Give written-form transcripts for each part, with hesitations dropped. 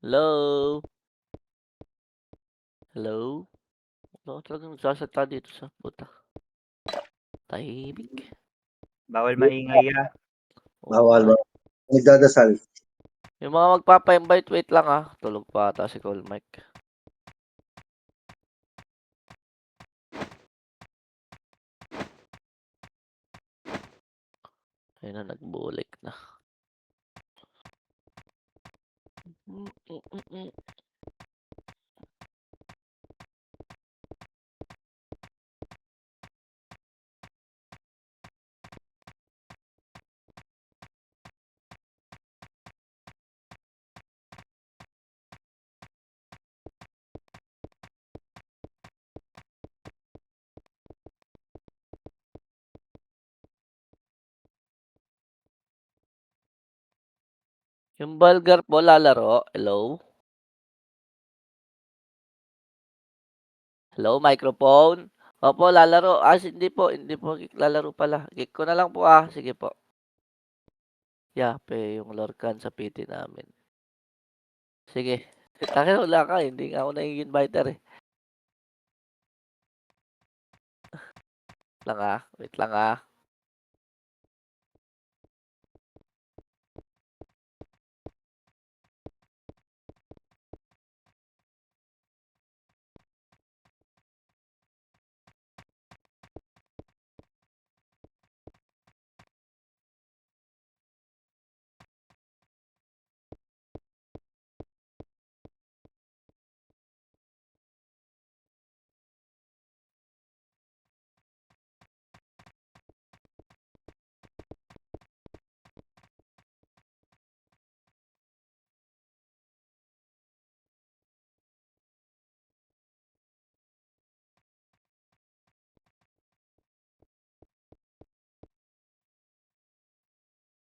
Hello? Hello? Wala ka talagang nagsasalita dito sa puta. Tahimik. Bawal maingay Oo Bawal nga. ba? Nagdadasal. Yung mga magpapa-invite, wait lang tulog pa ata si Call Mike. Ayun na, nagbulik na. Yung Bulgar po lalaro, hello? Hello, microphone? Opo, lalaro. Hindi po lalaro pala. Kick ko na lang po sige po. Yape yung Lorcan sa PT namin. Sige. Akin wala ka, hindi nga ako naging inviter eh. Wait lang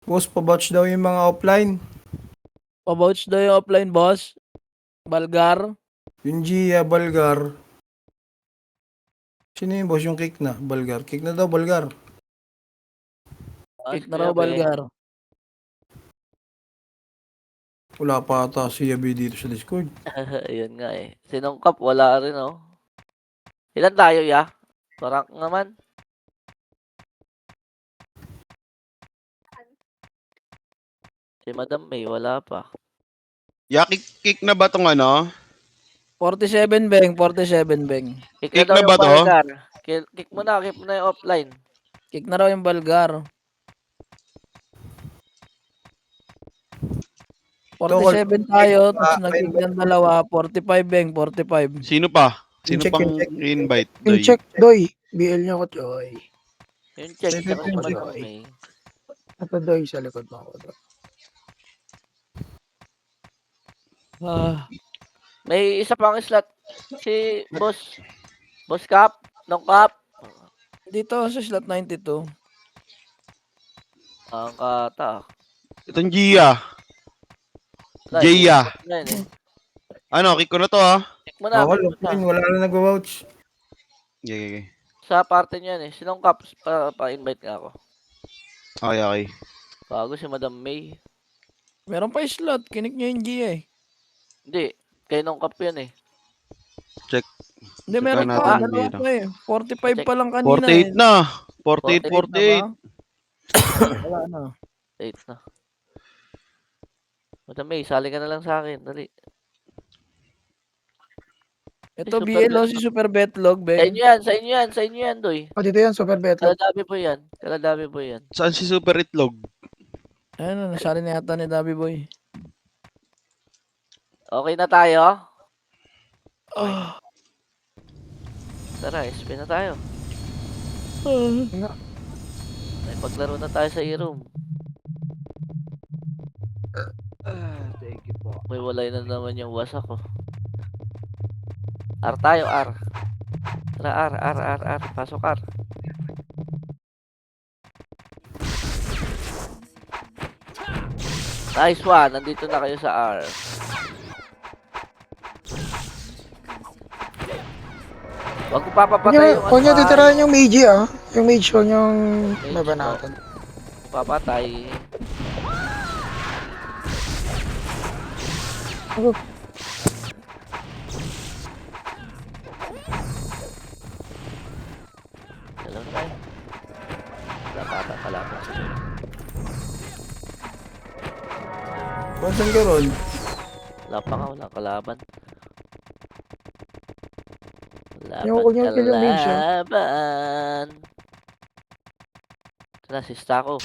Boss, pabatch daw yung mga offline. Pabouch daw yung offline, boss. Bulgar. Yung Gia, Balgar. Sino yung boss? Yung kick na, Balgar. Kick na daw, Balgar. Kick na raw, Bulgar. Wala pa ata si Yabi dito sa Discord. Ayun nga eh. Sinungkap, wala rin Ilan tayo, ya? Parang naman. Si Madam May, wala pa. Kick na ba tong ano? 47 beng, 47 beng. Kick Kick na daw na ba yung to? Bulgar. Kick mo na yung offline. Kick na raw yung Bulgar. 47 tayo, tapos nag-kick ng dalawa, 45 beng, 45. Sino pa? Sino Check, pang check. invite? Yung check, Doy. BL niya ko, Doy. Yung check, Pwede tsaka po si yung Madam check. May. Ito, Doy, sa likod mo ako. Doy. May isa pang slot. Si Boss Cap, Nong Cap. Dito sa slot 92. Ang kata. Itong Gia. Gia. Ano, kick ko na to Kick mo na, Bawal, kick mo na. offline. Wala na nag-vouch. Okay. Sa parte niyan Sinong Cap, pa-invite nga ako. Okay. Bago si Madam May. Meron pa yung slot, kinik niya yung G eh. Hindi, kay Nong Cap yan eh. Check. Hindi, Check meron natin pa, yung dalawa Giro. pa eh. 45 pa lang 48 kanina na. 48. 48 Wala na. 8 na. Madam May, sali ka na lang sa akin. Dali. Ito Super BL si Super Betlog, beng. Sa inyo yan, Doy. Dito yan, super betlog. Kaladabi po yan. Saan si Super Itlog? Ayun na, nasali na yata ni Dabi Boy. Okay na tayo? Ah. Tara, SP na tayo. May paglaro na tayo sa e-room. Thank you po. May walay na naman yung wasak ko. R tayo, R. Tara, R. Pasok, R. Nice one. Nandito na kayo sa R. Huwag ko papapatay yung Huwag niyo titirahan yung mage, Yung mage ko yung nabanatan. Papatay. Saan ka ron? Wala pa nga, wala kalaban. Ayoko niya kill yung mage, ah. Kalaban. Ito na, sista ko.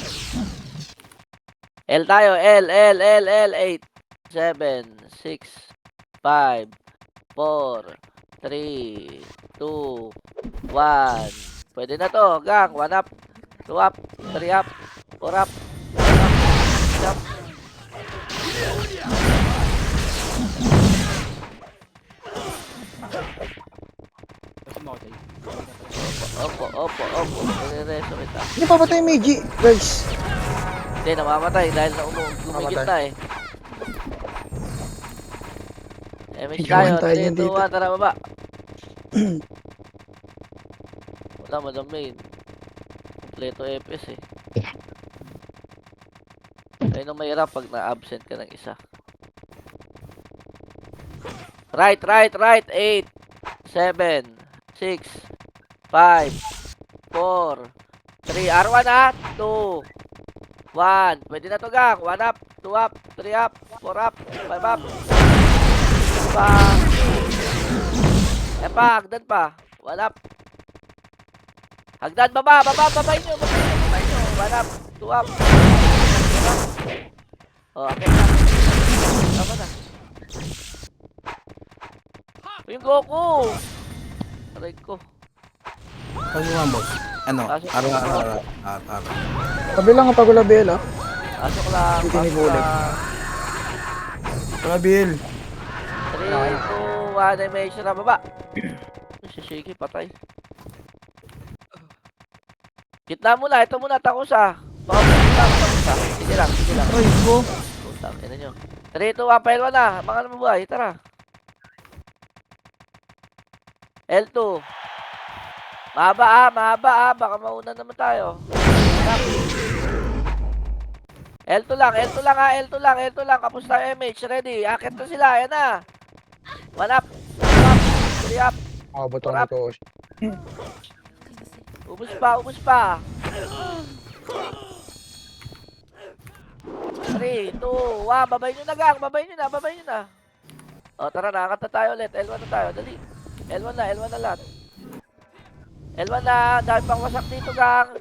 L tayo, L, 8, 7, 6, 5, 4, 3, 2, 1. Pwede na to, gang. 1 up, 2 up, 3 up, 4 up, 1 up, 3 up. Opo. Rereso kita. Hindi pa patay yung Meiji, guys. Hindi, namamatay dahil na gumigit na eh. Damage tayo, Iwan tayo dyan 3, 2, dito. 1, tara baba. Wala, madam main. Kompleto EPS eh. Ayun ang mahirap pag na-absent ka ng isa. Right. 8, 7, 6, 5, 4, 3, R1 ha, 2, 1. Pwede na to gang. 1 up, 2 up, 3 up, 4 up, 5 up. Pa. Hagdan pa. 1 up. Hagdan, babay nyo. 1 up, 2 up. Oh, okay na. Tama na. Yung Goku. Aray ko. Saan mo nga, boss? Ano? Pasok. Ara. Kabilang ang pagulabel, ah. Pasok lang. Hindi tinibulag. Kabil. 3, 2, 1, damage na baba. Si Shiki, patay. Kitna muna, ito muna, takusa. Takusa. Sige lang. Ay, ko. Putang, ina nyo. 3, 2, 1, pailwa na. Mga nabubuhay, tara. L2. Mahaba baka mauna naman tayo. L2 lang kapos tayo MH, ready. Akit na sila, yan na. 1 up, 2 up, 3 up. Makabotong Sarap. ito. Ubus pa. 3, 2, 1, babay nyo na gang, babay nyo na. O tara, nakakat na tayo ulit, L1 na tayo, dali. L1 na lahat. L1 na, dami pang wasak dito gang.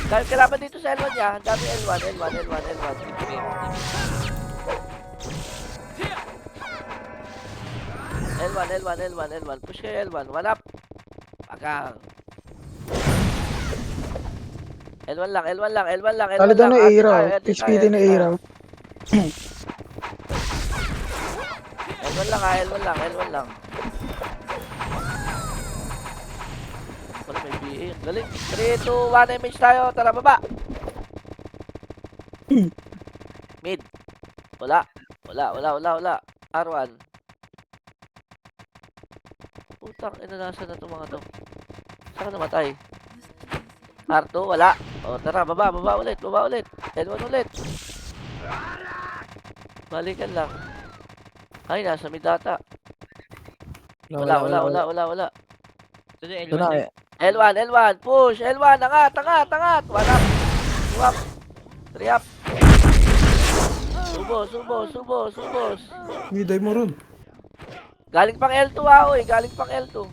Dami kalaban dito sa L1 niya, dami L1. L1, push kayo L1, 1 up. Pagang. L1 lang. Talaga na Ate era. tayo, ate HPD tayo, na ate tayo. era. L1 lang. Wala, may BA. Galing. 3, 2, 1, image tayo. Tara, baba. Mid. Wala. R1. Putang, inanasan na itong mga to. Saan ka namatay? R2, wala. O, tara, baba ulit. L1 ulit. Balikan lang. Ay, nasa mid data. Wala. Ito na eh. L1, push. L1, angat. 1 up, 2 up, 3 up. Subos. Miday mo ron. Galing pang L2 oy. Galing pang L2.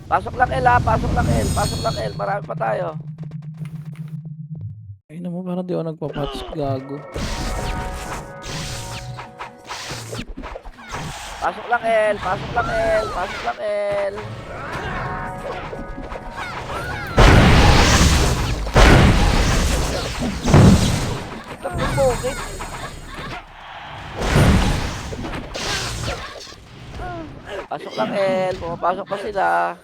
Pasok lang L. Marami pa tayo. Ay naman, parang di ako nagpapatch. Gago. Pasok lang L. Tapos mo, okay? Pasok lang L. Pumapasok pa sila.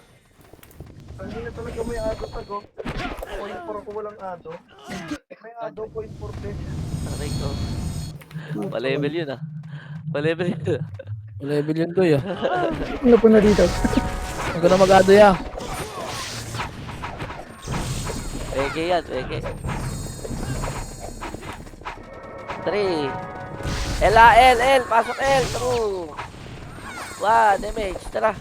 Hindi na talaga may ado tago. Point 4 ko walang ado. May ado, point 4 din. Aray ko. Pa-level yun ah. Level yun to ya. Ano po na dito? Huwag ka na mag-ado ya. Peke yan. 3. L. Pasok L. True. 1 damage. Tara.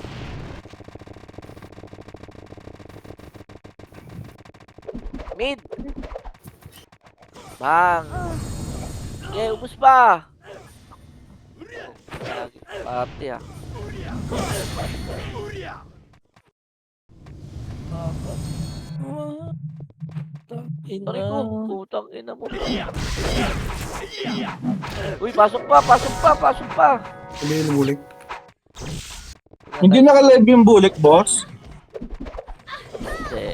Mid. Bang. Okay, ubus pa. Party ah. Sorry ko, putang ina mo. Uy, pasok pa, pasok pa, pasok pa. Hindi yung bulik. Hindi naka-live yung bulik, boss. Hindi.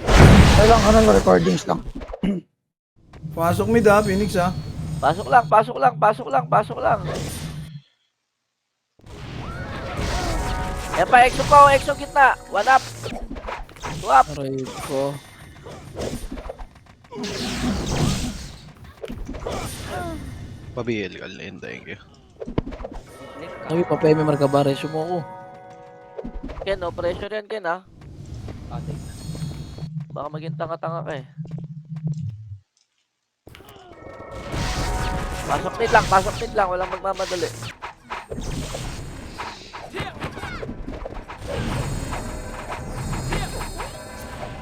Kailang ano, recordings lang. Pasok mid ha, Phoenix ha. Pasok lang, pasok lang, pasok lang, pasok lang. Yan pa, exo pa, exo gitna. One up. Two up. Aray ko. Pabiel, Kalin, thank you. Sabi pa pa may marka ba resume mo ko. Ken, no pressure yan, Ken, ha? Baka maging tanga-tanga ka eh. Pasok mid lang, walang magmamadali.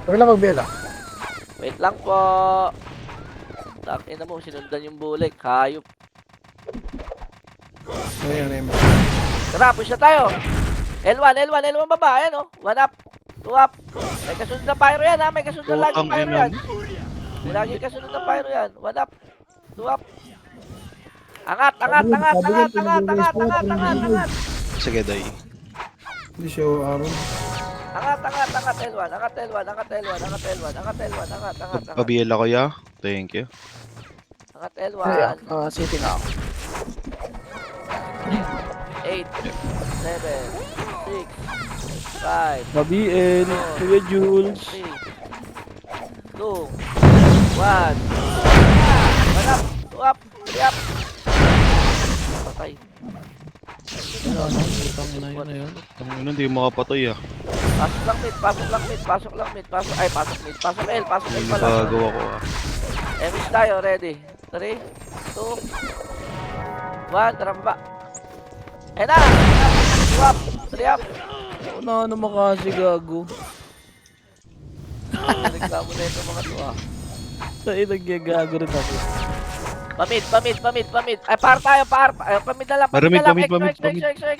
Huwag lang magbela. Wait lang po. Takin na mo, sinundan yung bulik. Hayop. Ayan, ayan. Tara, push na tayo. L1 baba. Ayan, oh. One up. Two up. May kasunod na pyro yan, ha? May kasunod na lagi Putang pyro ina yan. May lagi kasunod na pyro yan. One up. Two up. Angat. Sige, day. Hindi siya araw. Angat, L1. Pabiel ako, ya. Thank you. Angat, Ay, L1. city na ako. 8, 7, 6, 5, Babiel, Kuya Jules. 3, 2, 1. One up, two up, three up. Patay. Ano, utang ina yun na yun. Tangina, hindi makapatoy ah. Pasok lang mid. Pasok mid. Pasok L Hindi pala. nakagawa ko ah. Emis tayo, ready. 3, 2, 1, tara baba. Eh na! 2 up, 3 up. Ano makasi gago. Reklamo na ito mga tuwa. Ay, nagyagago rin ako. Pamid. Ay, tayo. Pamid na lang. Pamid.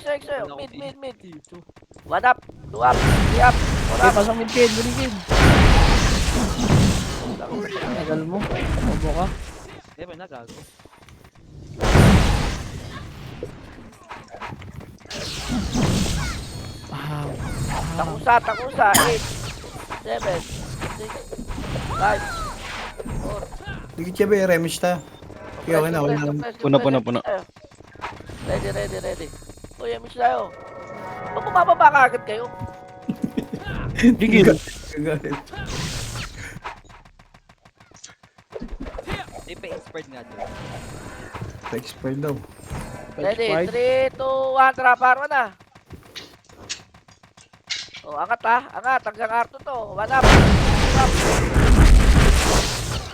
Exo. Mid. 1 up, 2 up, 3 up, 4 Okay, up. pasang mid kid, buli kid. Tagal mo. Bobo ka. Ah, Takusa. 8, 7, 6, 5, 4. Dikit siya ba yung remix tayo? Okay, okay na. Puna. Ready. Uy, miss tayo. Ba't bumababa ka agad kayo? Gigil. Kagalit. Di pa expired nga doon. Expert daw. Ready, Expired. 3, 2, 1, tara, paro na. Oh, angat ha, angat, hanggang arto to. 1 up, 2 up.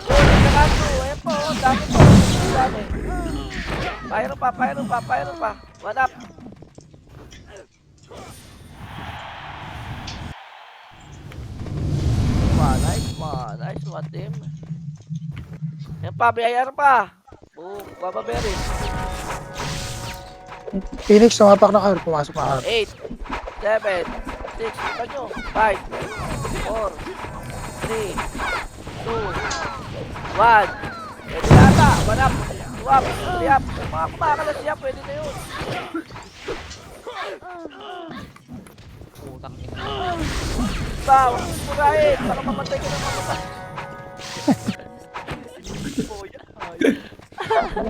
Oh, hanggang arto, ayan po, oh, dami po. Dami. Pyro pa. 1 up. Nice one, team. Yan pa, BIR pa. Boom, Baba Berry. Phoenix, tumapak na kayo. Pumasok na kayo. 8, 7, 6, ito nyo. 5, 4, 3, 2, 1. Pwede na ata. 1 up, 2 up, 3 up. Kung mga kumakalas siya, pwede na yun. Putang ina. Ba, huwag mong murahin. Baka mamatay ka ng mamatay.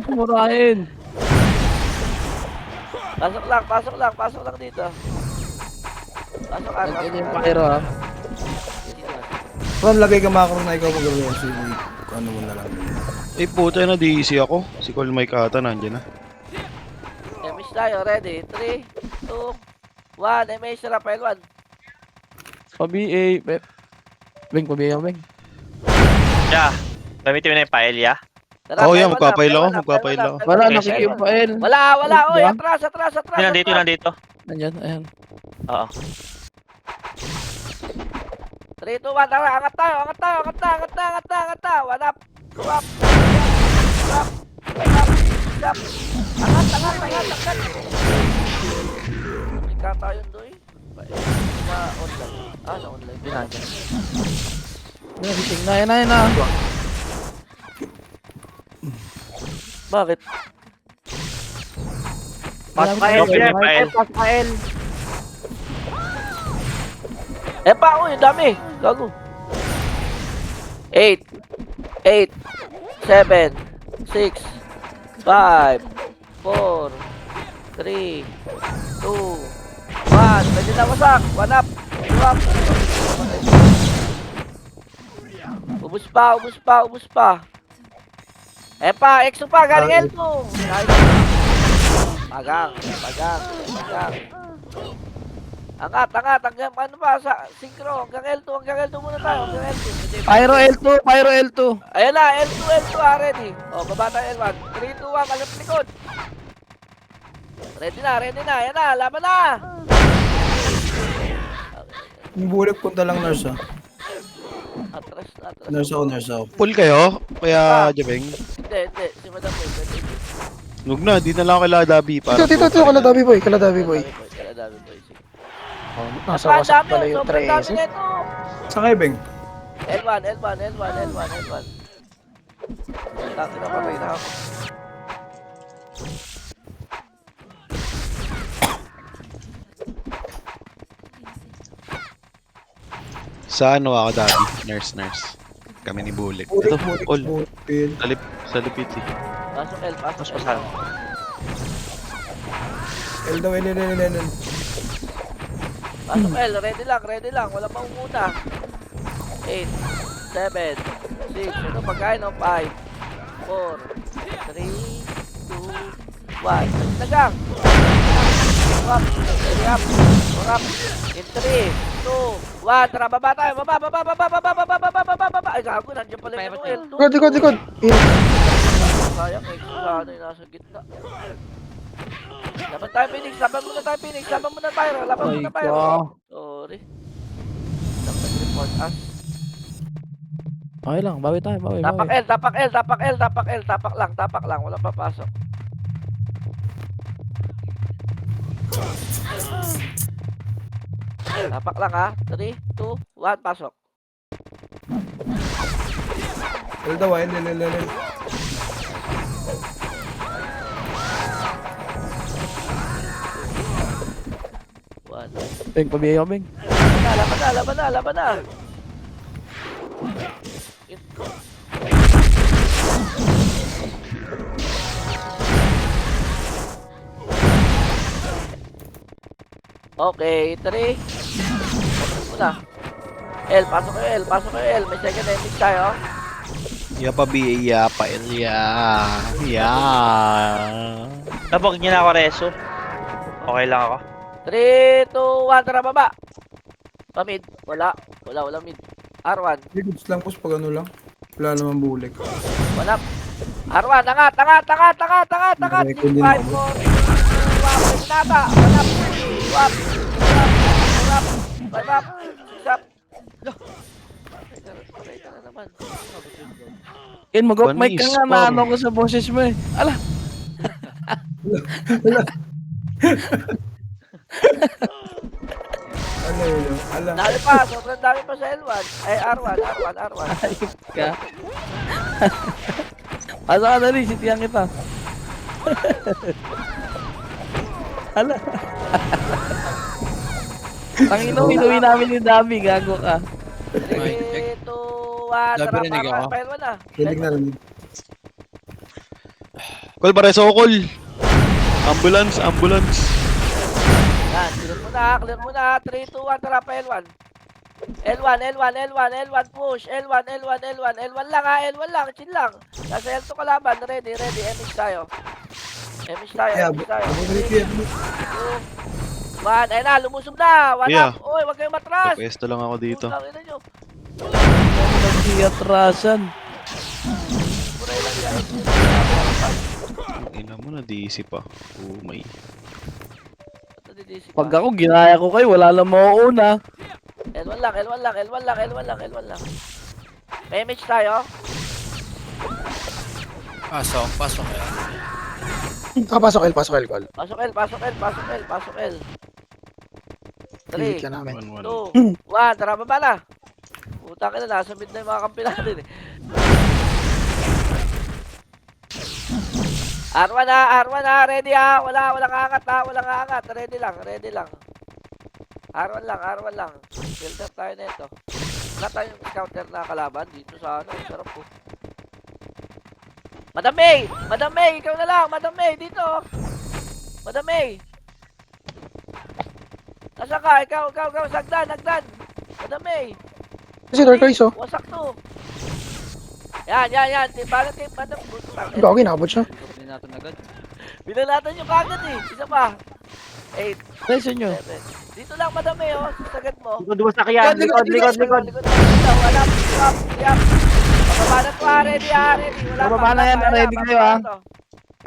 Murahin. Pasok lang dito. Pasok ka. Nagkanya yung pyro ha. Ron, lagay ka macro na ikaw mag-roll si ano mo na lang. Eh, puta na, di easy ako. Si Col Mike ata, nandiyan na. Miss tayo, ready? 3, 2, 1. MH na Rafael 1. Pa-BA. Beng, pa-BA ako, Beng. Yeah. Gamitin mo na yung paella. Tara, Oo, Rafael yan, one, magpapail Rafael ako, one, magpapail Rafael ako. one, Wala, Rafael one. nakikipain. Wala. Oy, Diba? atras. Yun nandito. Nandyan, ayan. Oo. 3, 2, 1, tara, angat tayo. 1 up, 2 up, 3 up, 4 up, 5 up, 6 up. Angat. Ika tayo doy. Na online. Na online. Binagyan. Gising na, yan na. Bakit? Pasok ka, El. Okay, Pael. Pasok ka, El. Uy, dami. Gago. 8, 7, 6, 5, 4, 3, 2, 1. Pwede na wasak. 1 up. 2 up. Ubus pa. Exo pa. Galing Elto. Pagang. Angat. Hanggang ano pa sa synchro. Hanggang L2 muna tayo. Hanggang L2. Pyro L2. Ayan na, L2 ready. Baba tayo L1. 3, 2, 1, kalap likod. Ready na. Ayan na, laban na. Yung bulik punta lang nurse ah. Atras. Nurse ako. Full kayo? Kaya, Jabeng? Hindi. Si Madam Boy. Huwag na, di na lang ako kay Ladabi. Dito, kaladabi boy. Kaladabi Boy, sige. Nasa Ang wasak dami, pala yung sobrang dami 13. nito. Saan kayo, Beng? L1. Taki na patay na ako. Sa ano ako, Dabi? Nurse. Kami ni Bulik. Ito, all. Bulik. Sa lipit eh. Pasok L. Saan? L daw, L. Pasok L, ready lang, wala pang muna. 8, 7, 6, ito pagkain ng 5, 4, 3, 2, 1. Nagang! Up, ready up, in 3, 2, 1, tara, baba tayo, baba. Ay, gago, nandiyan pala yung L2. Likod. Sayang, may kusano yung nasa gitna. Laban tayo, Phoenix. Laban muna tayo. Sorry. Dapat report us. Okay lang, bawi tayo. Tapak lang. Wala papasok. Tapak lang ha. 3, 2, 1, pasok. L daw, L. Beng, pabiyay ako, Beng. Laban na. Okay, 3. Muna. Pasok kayo L. May second ending tayo. Yapa Elia. Nabog niya na ako, Reso. Okay lang ako. 3, 2, 1, tara baba. Mid. Wala mid. R1. Goods lang, boss, pag ano lang. Wala naman bulik. Wala. R1, angat. 5, 4, 3, 2, 1, nata. Wala. Wap. 5 up. 6 up. Patay ka na naman. Ken, mag-off mic ka nga, Spam. naano ko sa boses mo eh. Ala, Ano yun? Ala. Dami pa. Sobrang dami pa sa L1. Ay, R1. ayop ka. Pasok ka na rin, sitiyan kita. Ala. Ang inuwi namin yung dami, gago ka. 3, 2, 1, tara. Pail na. Rinig na. Call Pareso, call. Ambulance. Yan, clear muna. 3, 2, 1, tara pa L1. L1 push. L1 lang ha, L1 lang, chill lang. Nasa L2 kalaban, ready, MX tayo. Kaya, bumalik yan. 2, 1, ayun na, lumusog na. 1 Yeah. up. Uy, wag kayong matras. Pwesto lang ako dito. Putang ina nyo. Nagsiatrasan. Puray lang yan. Ang ina mo na DC pa. Oh my. Pag ako, ginaya ko kayo, wala lang mauuna. L1 lang. May image tayo. Pasok. Pasok L, pasok L, call. Pasok L, pasok L, pasok L, pasok L. 3, Delete ka namin. 2, 1, tara baba na. Puta ka na, nasa mid na yung mga kampi natin eh. R1 na, ready ha. Walang angat ha, walang angat. Ready lang. R1 lang. Filter tayo na ito. Wala tayong counter na kalaban dito sa ano, sarap po. Madam May, ikaw na lang, Madam May, dito. Madam May. Nasa ka, ikaw, sagdan. Madam May. Kasi Dark Eyes, oh. Wasak to. Yan. Balat kayo, Madam. Gagi, nakabot siya. Binalatan nyo kagad eh. Isa pa. 8, Lesson nyo. 7. Dito lang, Madam May, oh. Sagad mo. Likod sa kaya. Likod. Likod. Wala. Siap. Pababa na to, ready. Wala Pababa na yan, ready kayo, ha?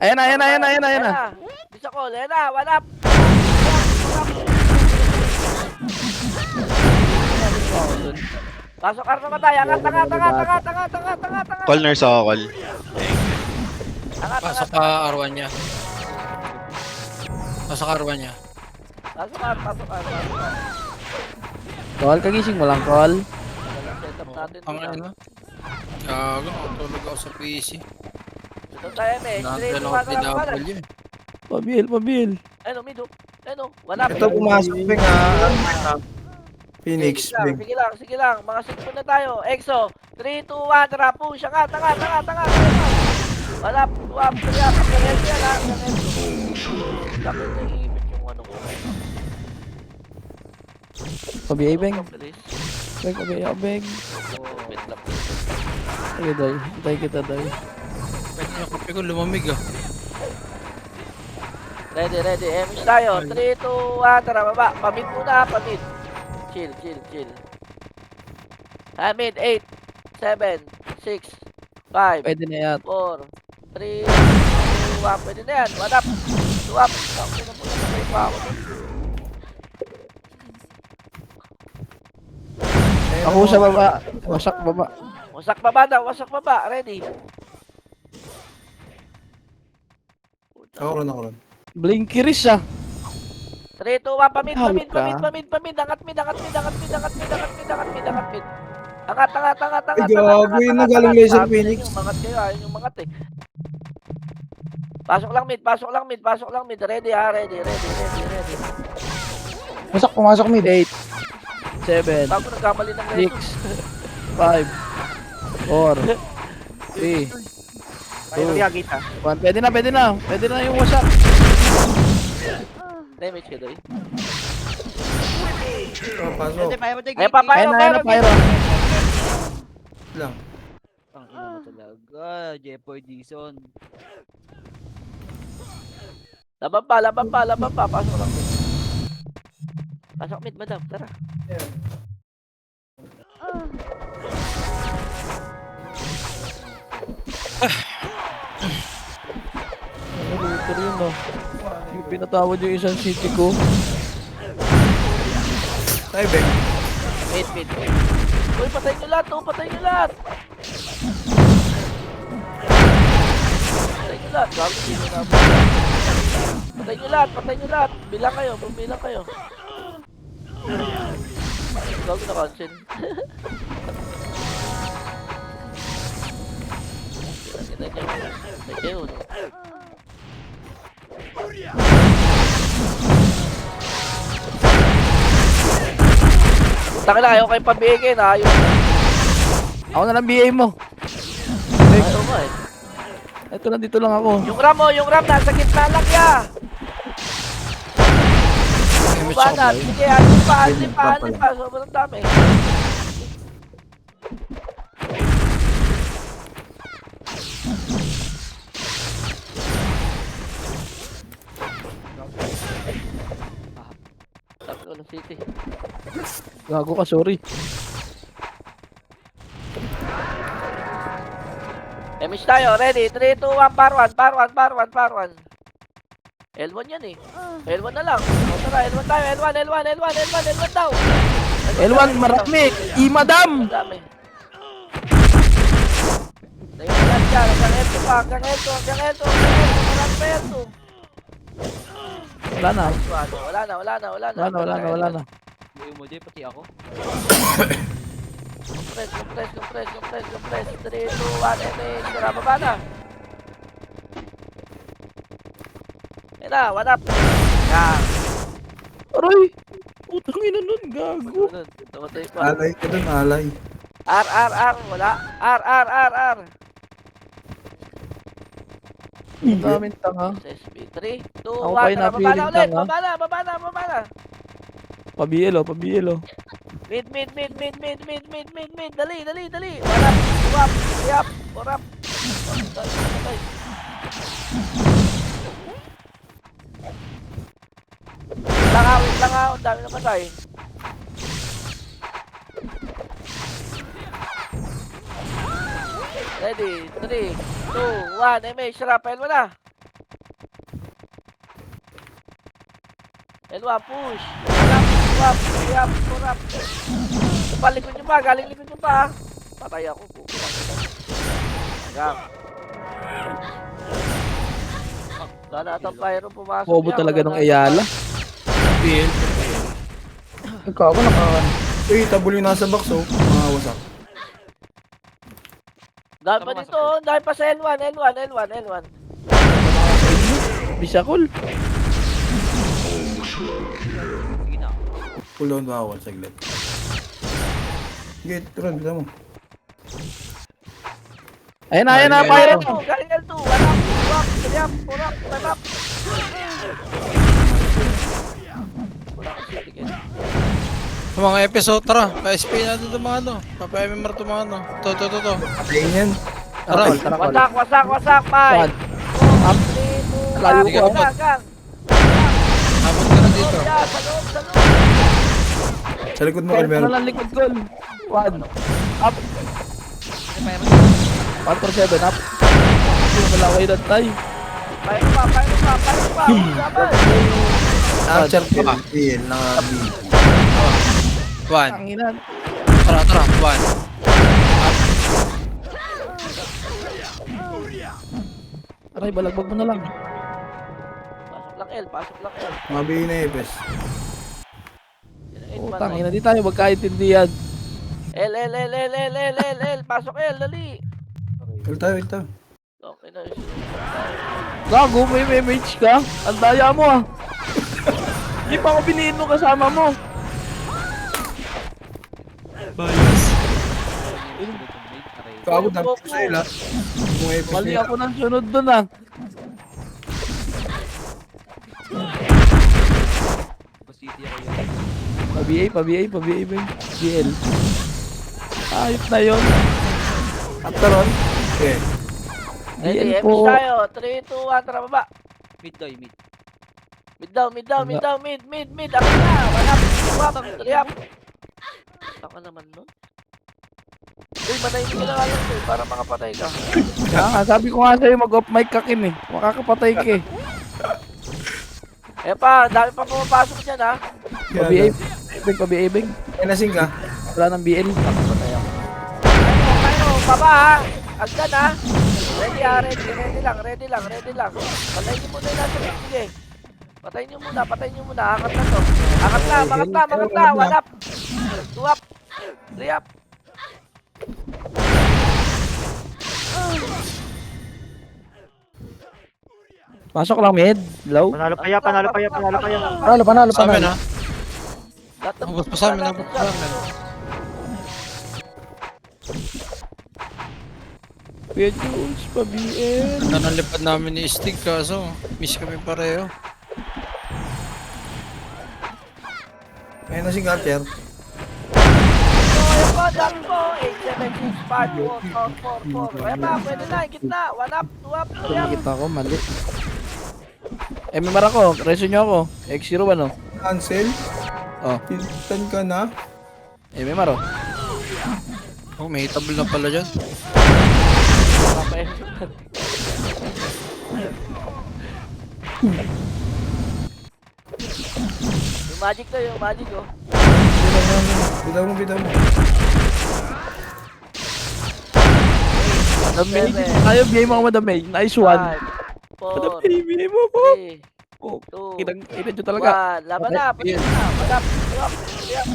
Ayan na. Bisa ko, Lena, wala. Pasok Arno ka tayo. Angat, tanga. Call nurse ako, call. Pasok R1 niya. Pasok R1 niya. Pasok Arno. Call, kagising mo lang, call. Setup natin. Ang ano? Gago, tulog ako sa PC. Ito tayo, me. Straight to DW. Pabil. Ano, mido. Ano, wala. Ito pumasok, Beng, ha. Phoenix, Big. Sige lang. Mga 6 na tayo. Exo. 3, 2, 1, tara. Push. Tanga. Wala. Tuwap. Kaya. Pagkahelp yan, ha. Bakit naiibig yung ano ko? Pabi, beng. Bilis. Beng. Oh, wait lang. Sige, day. Hintay kita, day. Pwede yung kape ko lumamig ah. Ready. Emish tayo. 3, 2, 1, tara. Baba. Pamid muna. Chill. Mid. 8, 7, 6, 5, Pwede na yan. 4, 3, 2, 1. Pwede na yan. One up. 2 up. Tapos na po na pa ako. Ako sa baba. Wasak baba. Wasak baba. Ready. Ako ron. Blinkiris ah. 3, 2, 1. Pamid. Halika. Angat mid. Angat. Ay, gago yun na galing Laser Phoenix. Ayun yung mangat eh. Pasok lang mid. Ready. Pumasok mid. 8, 7, Bago nagkamali ng 6, 5, 4, 3, Tayo kita. 1. Pwede na yung wasak. Damage ka doy. Pasok. Ay, papayo. Ayun na, pyro. Lang. Ang ina mo talaga, Jepoy Dison. Laban pa. Pasok lang mid. Pasok mid, madam. Tara. Ano, looter yun, no? Yung pinatawad yung isang city ko. Ay, Beng. Mid. Uy, patay nyo lahat. Gago, sino na po. Patay nyo lahat. Bilang kayo. Gago na cancel. Kita nyo. Patay kayo, no? Taka na, ayaw kayo pabigin, ayaw. Ako na lang BA mo. Ayaw mo eh. Ito lang, dito lang ako. Yung ram, nasa gitna lang ya. Bana, sige, alin pa. Sobrang dami. Sabi ko ng city. Gago ka, sorry. Emish tayo, ready? 3, 2, 1, par 1. L1 yan eh. L1 na lang. O tara, L1 tayo. L1 daw. L1, marami. Madam. Ang dami. Tayo na lang. dyan. Hanggang L2 pa. Hanggang L2. Hanggang L2. Hanggang L2. Marami pa L2. Wala na. Wala na. Wala na. Buhay mo din, pati ako. Compress. 3, 2, 1, and sira baba na. Yan na, one up. Yan. Aray! Putang ina nun, gago. Tumatay pa. Alay ka dun, alay. R. Wala. R. Ang daming tanga. SSB. 3, 2, 1. Ako pa yung Baba na napiling ulit. tanga. Baba na. Pabielo. Mid. Dali. One up. 2 up. 3 up. 4 up. Wait lang ha. Ang dami na patay. Ready. 3, 2, 1. MH. Rappel mo na. L1 push. 2 up. 3 up. 4 up. Palikod nyo pa. Galing likod nyo pa. Patay ako. Hanggang. Sana atang pyro pumasok. Bobo yan. talaga Wala ng na. Ayala. PL. Ikaw ako nakakan. Uy, tabul yung nasa box, oh. Mga wasak. Dahil pa dito. Dahil pa sa L1. Bisakol. Sige na. Pull down bawal, saglit. Sige, Tron, bisa mo. Ayan na, Pyro. Galing L2. 1 up. 2 up. 3 up. 4 up. 5 up. Wala ko siya. Mga episode, tara. Pa-SP na ito mga ano. Pa-MMR ito mga ano. To. Patayin yan. Tara. Wasak. 5. Saan? Up. 3, 2, 1. Layo ko. Hanggang. Abot ka na dito. Sa loob. Sa likod mo, Kaya Calvero. na lang likod goal. 1. Up. 1 for 7. Up. Yung malaway na tayo. Pyro pa. Laban. Archer pa. PL, naka-B. 1. Tanginan. Tara. 1. Aray, balagbag mo na lang. Pasok lang L. Mga B na Epes. Putang ina, di tayo magkaintindihan. L. Pasok L. Dali. Ul tayo. Okay na. Gago, may mage ka? Ang daya mo ah. Hindi pa ako biniin mo kasama mo. Kago, dami ko sa'yo lahat. Mga Epes Mali niya. ako ng sunod dun ah. City ako yun. Pa-BA ba yun? BL. Ayop na yun. After on. Okay. Ready, BL MH po. tayo. 3, 2, 1, tara baba. Mid doy, mid. Mid down. Mid. Ako na. 1 up. 2 up. 3 up. Taka naman nun. Uy, manayin ka na lang to para makapatay ka. Kaya nga, sabi ko nga sa'yo mag-off mic ka Kim eh. Makakapatay ka eh. Eh pa, dami pa pumapasok dyan ha. Pa-BA bang. Ay, nasing ka. Wala ng BL. Ayun, baba ha. Agdan ha. Ready ha, ready lang. Patayin nyo muna yung nasa ring, sige. Patayin nyo muna. Angat na to. Angat na. 1 up. 2 up. 3 up. Pasok lang mid. Low. Panalo pa yan. Panalo. Sa amin ha. Lahat ng Abot pa sa amin. Kuya Jules, pa-BL. Nanalipad namin ni Stig kaso miss kami pareho. Ay, nasing ka, Archer. Ayun po, dami po. 8, 7, 6, 5, 4, 4, 4. Ayun pa, pwede na. Gitna. 1 up, 2 up, 3 up. Nakikita ko, mali. MMR ako, reso nyo ako. X0 ano? Cancel. Oh, Pintan ka na. MMR oh. Oh, may table na pala dyan. Yung magic to, oh. Bitaw mo. Madam May, 7, tayo, bigay mo ako Madam May. Nice one. 5, Madam 4, May, bigay mo po. 3, Oh, 2, Ina nyo talaga. 1. Laban na. Pwede na. Madap. Tuwap. Tuwap.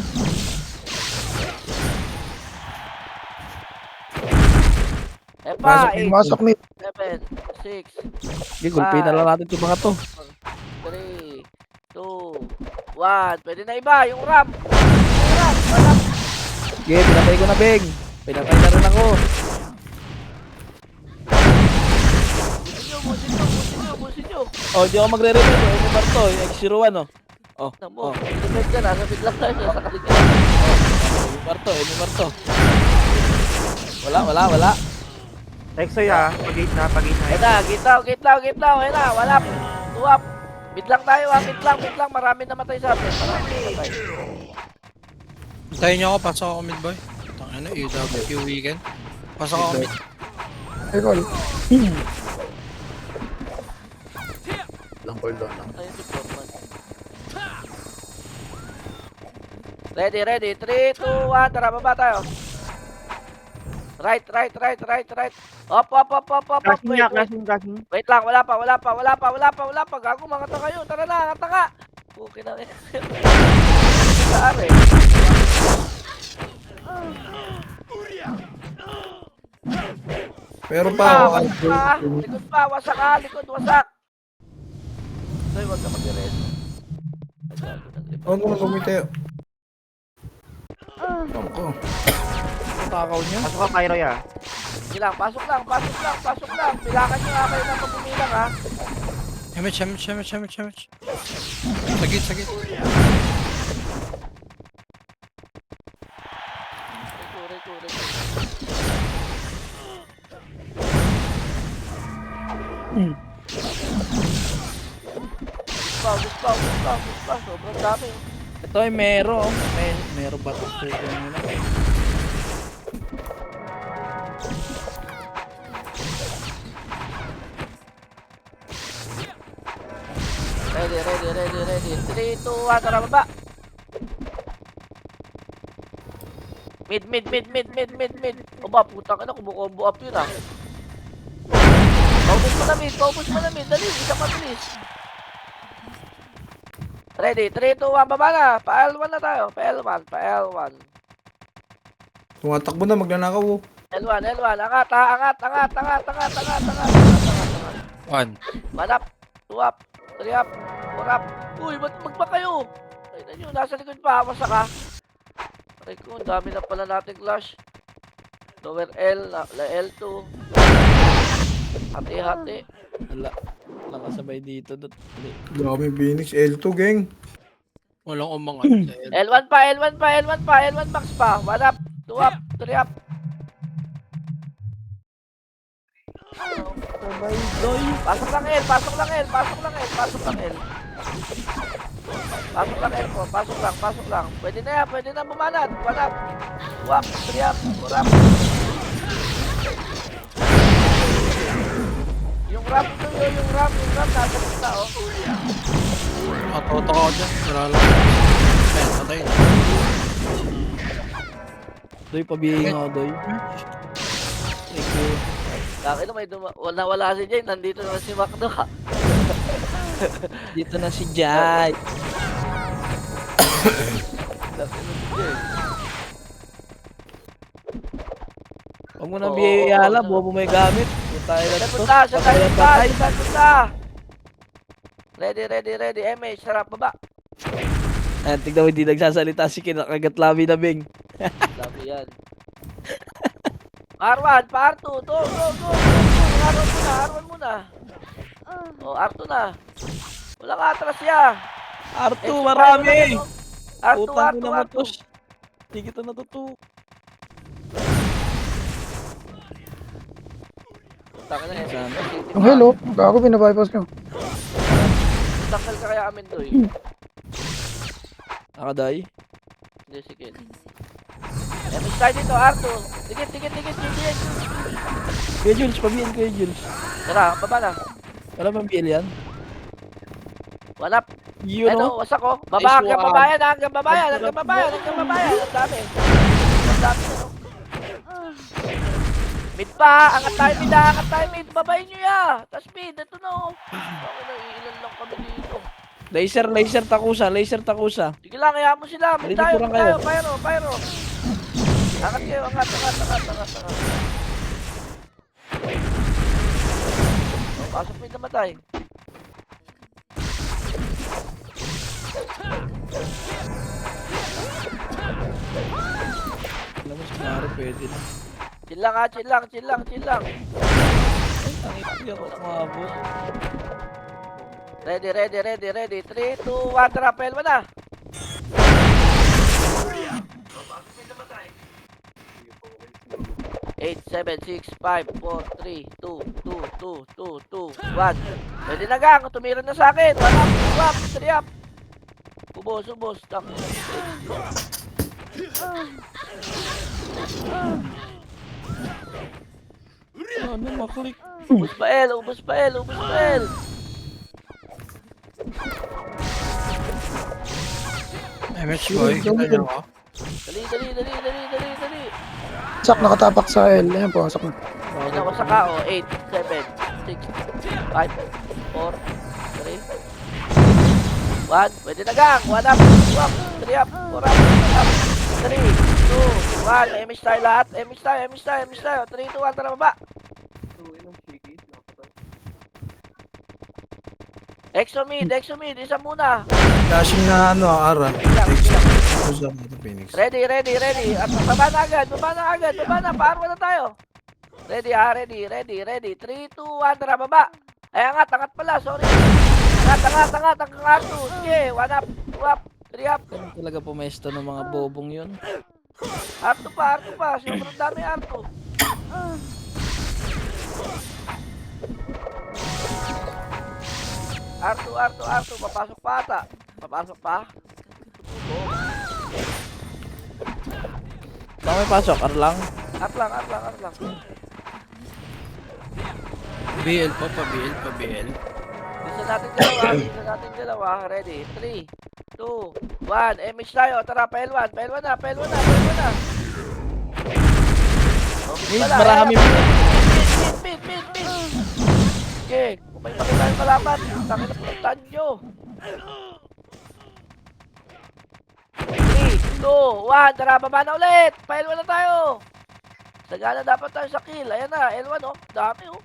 Pasok, 8, pasok mid. 7, 6, Sige, gulpin na lang natin itong mga to. 3, 2, 1. Pwede na iba. Yung ram. Yung ram. Madap. Sige, pinatay ko na, Beng. Pinatay na rin ako. Busin nyo. Oh, di ako magre-revive. Emi Marto, yung X01, oh. Oh, Tamo. oh. Defend ka. Nasa biglang tayo. Nasa kaligyan. Emi Marto. Wala. Texo ya, pag-gate na. Ayun na. Gitlaw. Ayun na. Wala. Tuwap. Mid lang tayo ha. Mid lang. Marami namatay sa atin. Marami namatay. Hintayin niyo ako, pasok ako mid boy. Tangina, EWQ weekend. Pasok ako mid. Ay, call. Lang ko lang. Ayun si Portman. Ready. 3, 2, 1. Tara, baba tayo. Right. Op. Crashing niya, Wait. crashing. Wait lang, wala pa. Gago mga tanga yun. Tara na, tanga. Okay na. Saan eh? Pero Likod pa, wasak. Ay, wag ka mag-rest. huwag mo na kumitayo. Ako. Takaw niya. Pasok ka, Pyro ya. Sige lang, pasok lang. Bilangan nyo nga kayo ng pumilang ha. Damage. Sagit. Record. Dispa. Sobrang dami. Ito ay Mero. Mero ba ito? Ready. 3, 2, 1, tara baba. Mid. Oba, putang ina, kumukombo up yun ah. Paubos mo na mid. Dali, isa mabilis. Ready, 3, 2, 1, baba na. Pa-L1 na tayo. Pa-L1. Tumatakbo na, magnanakaw. Oh. L1. Angat. 1. Manap. 2 up. 3 up. 4 up. Uy, ba't magpa kayo? Ay na nyo, nasa likod pa. Masa ka. Aray ko, ang dami na pala natin clash. Lower L, L2. Hati. Wala. Nakasabay dito. Dami Phoenix. L2 gang. Walang umangat. L1 max pa. 1 up. 2 up. 3 up. Pasok lang L. Pasok lang L. Pwede na bumanat. 1 up. 2 up. 3 up. 4 up. Yung ram nasa gitna oh. Matoto ako dyan. Wala lang. Ayan, patay. Doy, pabihin ako, Doy. Thank you. Bakit may wala si Jay, nandito na si Macdo ha. Dito na si Jai. Huwag mo na biyayala, buo mo may gamit. Tayo na to. Punta. Ready. MH, sarap baba. Ayan, tignan mo, hindi nagsasalita si kinakagat labi na Bing. Sabi yan. R1, pa R2. Go. R1 muna. Oh, R2 na. Wala ka atras ya. R2, marami! R2. Putang ina mo to. Hindi kita natuto. Ang hello, gago binabypass nyo. Takal ka kaya amin doy. Nakaday. Hindi, sige. MH tayo dito, R2. Tigit. Kuya Jules, pabihin Kuya Jules. Tara, baba na. Wala bang BL yan? Wala. Yun Ano, o. wasak ko. Baba, Nice hanggang one. babayan. Ang dami. Ang dami. Mid pa, angat tayo mid, angat tayo mid. Babayin nyo ya. Tas mid, ito na oh. Ako na, ilan lang kami dito. Laser takusa. Sige lang, kaya mo sila. Mid Dito tayo, lang mid kayo. tayo. Pyro. Angat kayo, angat. Oh, pasok mid namatay. Alam mo, sinari pwede na. Chill lang ha, chill lang. Hindi ako kumabot. Ready. 3, 2, 1, tara, pelwa na. Eight, 7, 6, 5, 4, 3, 2, 1. Pwede na gang, tumira na sa akin. 1 up, 2 up, 3 up. Ubos. Tak. Ano, maklik. Ubos pa El. MH boy, kita niyo ako. Dali. Sak, nakatapak sa L. Ayan po, sak na. Ina ko sa kao. 8, 7, 6, 5, 4, 3, 1. Pwede na gang. 1 up, 2 up, 3 up, 4 up, 1 up. 3, 2, 1. Emish tayo lahat. Emish tayo. 3, 2, 1. Tara baba. Exo mid. Isa muna. Dashing na ano, Ara. Lang. Usap mo ito, Phoenix. Ready. At baba na agad. Paarwa na tayo. Ready. 3, 2, 1. Tara baba. Ay, angat pala. Sorry. Angat. Ang R2. Sige. 1 up, 2 up, 3 up. Ano talaga pumesto ng mga bobong yun? R2 pa. Sobrang dami R2. R2. Papasok pa ata. Papasok pa. Baka may pasok, Arlang. R lang. BL pa BL. Bisa natin dalawa. Ready. 3, 2, 1. MH tayo. Tara, P1 na. Mid, marami mo. Mid. Okay, kung may makita yung malaman, takin na puntan nyo. 3, 2, 1. Tara, baba na ulit. P1 na tayo. Sagana dapat tayo sa kill. Ayan na, L1 oh. Dami oh.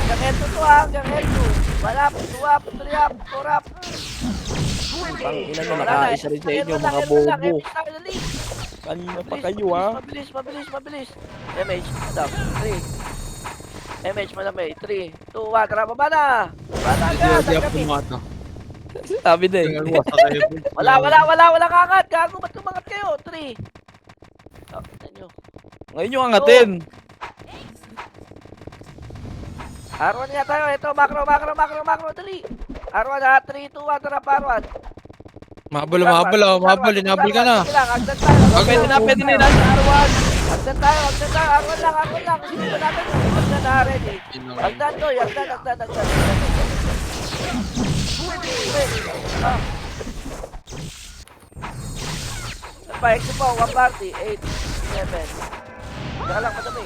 Hanggang L2 hanggang L2. 1 up, 2 up, 3 up, 4 up. Pang ina nyo, nakaisa rin sa inyo, mga bobo. Kanina pa kayo, ha? Mabilis. MH, madam. 3. MH, madam. 3, 2, 1. Tara, baba na. Agad. pumata. Sabi din. Wala kaangat. Gago, ba't kumangat kayo? 3. Tignan nyo. Ngayon yung angatin. R1 niya tayo. Ito, macro. Dali. R1 ha. 3, 2, 1. Tara, R1. Mahabol, inabol ka na. Agdan tayo. Pwede na nasa R1. Agdan tayo. R1 lang. Sige ba natin? Agdan na, ready. Agdan to. Agdan. Pa-exo po. 1 party. 8, 7. Saka lang, madami.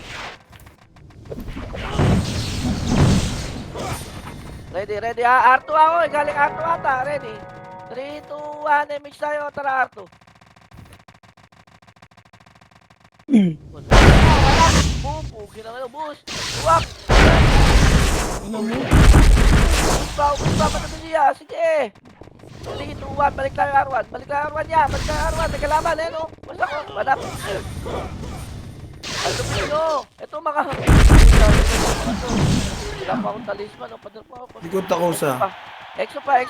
Ready ha. R2 ako. Galing R2 ata. Ready. 3, 2, 1. MH tayo. Tara, R2. Wala. Boom. Pugi naman. Boost. Uwap. Ubus pa. Matapos siya. Sige. 3, 2, 1. Balik tayo R1. Niya. Teka laban. Eh, no? Basta ko. Badap. Ano pinyo? Ito mga... Wala pa akong talisman. Padar pa ako. Likod takusa. Exo pa.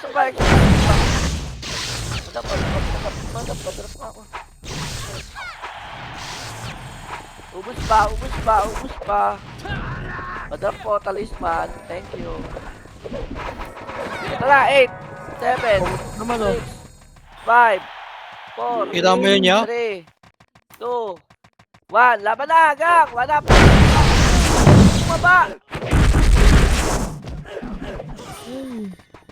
Padar pa ako. Ubus pa. Padar po, talisman. Thank you. Ito na, 8, 7, Naman, oh. 6, 5, 4, Kita mo yun, ya? 3, 2, 1. Laban na, gang! 1 up! Bumaba!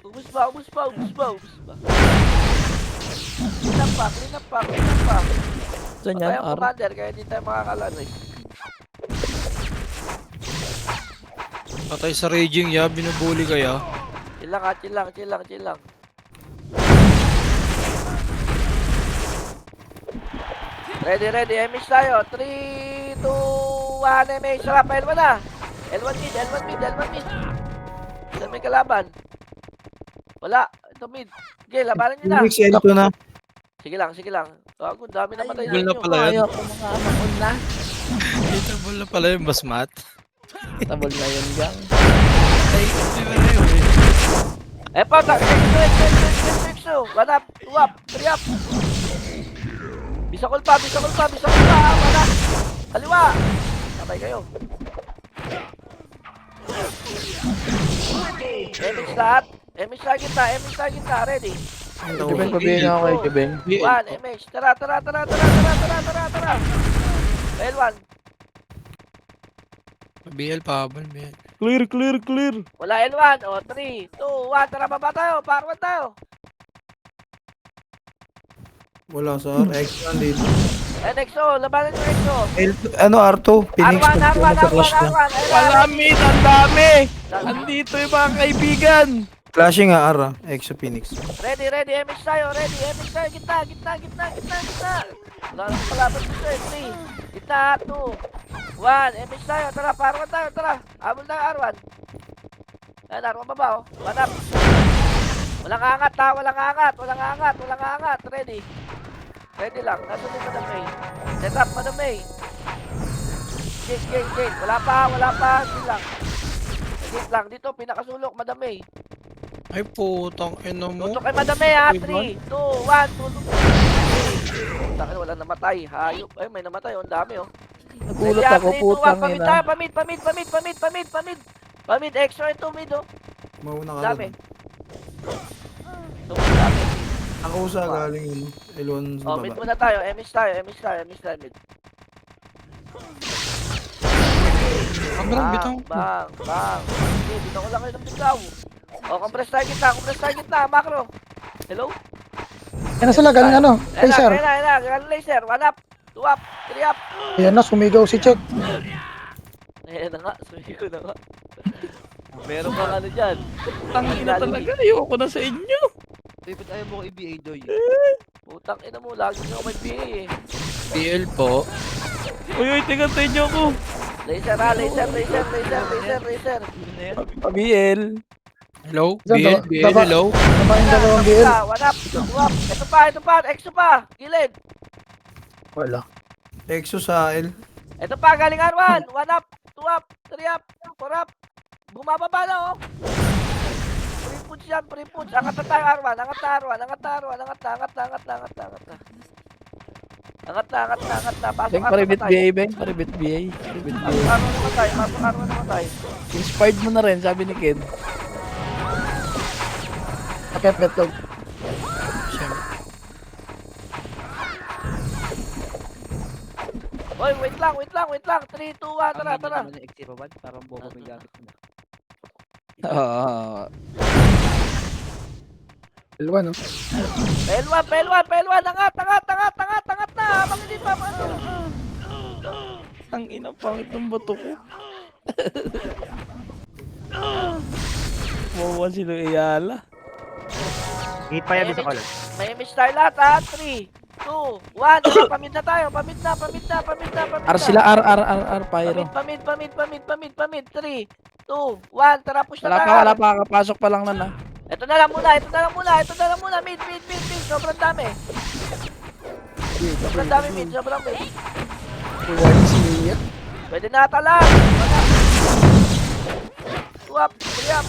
Ubus pa. Clean up pa. Saan Patay yan, ang R? commander, kaya hindi tayo makakalanis. Patay sa raging ya, binubuli kaya. Chill lang ha, chill lang, chill lang, chill lang. Ready, ready, MH tayo. 3, 2, 1, MH. Sarap, L1 na. L1 mid, L1 mid, L1 mid. Saan may kalaban? Wala, ito mid. Okay, labanan nyo na. Phoenix, L2 na. Sige lang, sige lang. Gago, dami na matay Gul na ninyo. pala yun. Ayoko mga maon na. Hitable na pala yung basmat. Tabol na yun, gang. Ay, di ba na yun eh. Eh, patak. Exo. 1 up, 2 up, 3 up. Bisakol pa, bisakol pa, bisakol pa. Wala. Kaliwa. Sabay kayo. MH lahat. MH lahat kita, MH lahat kita. Ready? Kibeng, pabihin niyo ako kay Kibeng. 1, MH. Tara, tara, tara, tara, tara, tara, tara, tara. L1. BL pabol, BL. Clear, clear, clear. Wala L1. O, 3, 2, 1. Tara, baba tayo. Parwan tayo. Wala sa X dito. NXO, labanan yung XO. R2, Phoenix. R1, R1, R1, Magka-clash na. R1. Wala mid, ang dami. Andito yung mga kaibigan. Clashing nga, R. X sa Phoenix. Ready, ready. MH tayo, ready. MH tayo. Gitna, gitna, gitna, gitna, gitna. Wala nang palaban dito eh. 3. Gitna, 2, 1. MH tayo. Tara, parwan tayo. Tara. Habol tayo, R1. Ayan, R1 baba, oh. 1 up. Walang angat, ha. Walang angat. Walang angat. Walang angat. Ready. Ready lang. Nasa din Madam May. Set up, Madam May. Gate, gate, gate. Wala pa, wala pa. Gate lang. Gate lang. Dito, pinakasulok, Madam May. Ay, putang ina mo. Tutok kay Madam May, ha. Wait, 3, 2, 1. Tutok. Takin, wala namatay. Hayop. Ay, may namatay. Oh, ang dami, oh. Nagulat Ready, ako, 3, 2, 1. putang Pamid ina. tayo. Pamid, pamid, pamid, pamid, pamid, pamid. Pamid, extra ito, mid, oh. Mauna ka Dami. doon. Tutok, dami. Ako sa galing yun. L1 sa Oh, mid baba. muna tayo. MH tayo, MH tayo, MH tayo, mid. Sobrang bitang. Bang, bang. Okay, bitaw ko lang kayo ng bitaw. O, compress tayo kita, macro. Hello? Yan na sila, galing ano, laser. Ayan na, galing laser. 1 up, 2 up, 3 up. Ayan na, sumigaw si Check. Ayan na nga, sumigo na nga. Meron kang ano dyan. Tangina talaga, ayoko na sa inyo. Dapat ayaw mo ko i-BA doy. Putang ina mo, lagi nyo may PA eh. BL po. Uy, uy, tingantay niyo ako. Laser ha, laser. Pabiel. Hello? Diyan, BL, BL, baba. hello? Tama yung dalawang BL. 1 up, 2 up. Ito pa, exo pa. Gilid. Wala. Exo sa L. Ito pa, galing R1. 1 up, 2 up, 3 up, 4 up. Bumababa na oh. Pre-punch yan, pre-punch. Angat na tayo R1, angat na. Angat na. Pasok Beng, R1 paribit naman tayo. BA, Beng. Paribit BA. Paribit Pasok BA. R1 naman tayo. Inspired mo na rin, sabi ni Ken. Akit, betlog. Hoy, wait lang. 3, 2, 1, tara. Naman yung XC pa ba? Parang bobo may gamit mo. Ah, Dalawa, no? P1. Angat na. Habang hindi pa. ang ina, pangit ng bato ko. Mawa sila Iyala. Hit pa yan sa color. May image tayo lahat ha. 3, 2, 1. Tara, pamid na tayo. Pamid na. R sila, R, Pyro. Pamid. 3, 2, 1. Tara, push na tayo. Wala pa, kapasok pa lang na na. Ito na lang muna. Mid. Sobrang dami. Mid. Reward siya. Pwede na talang. Tuwap. 3 up.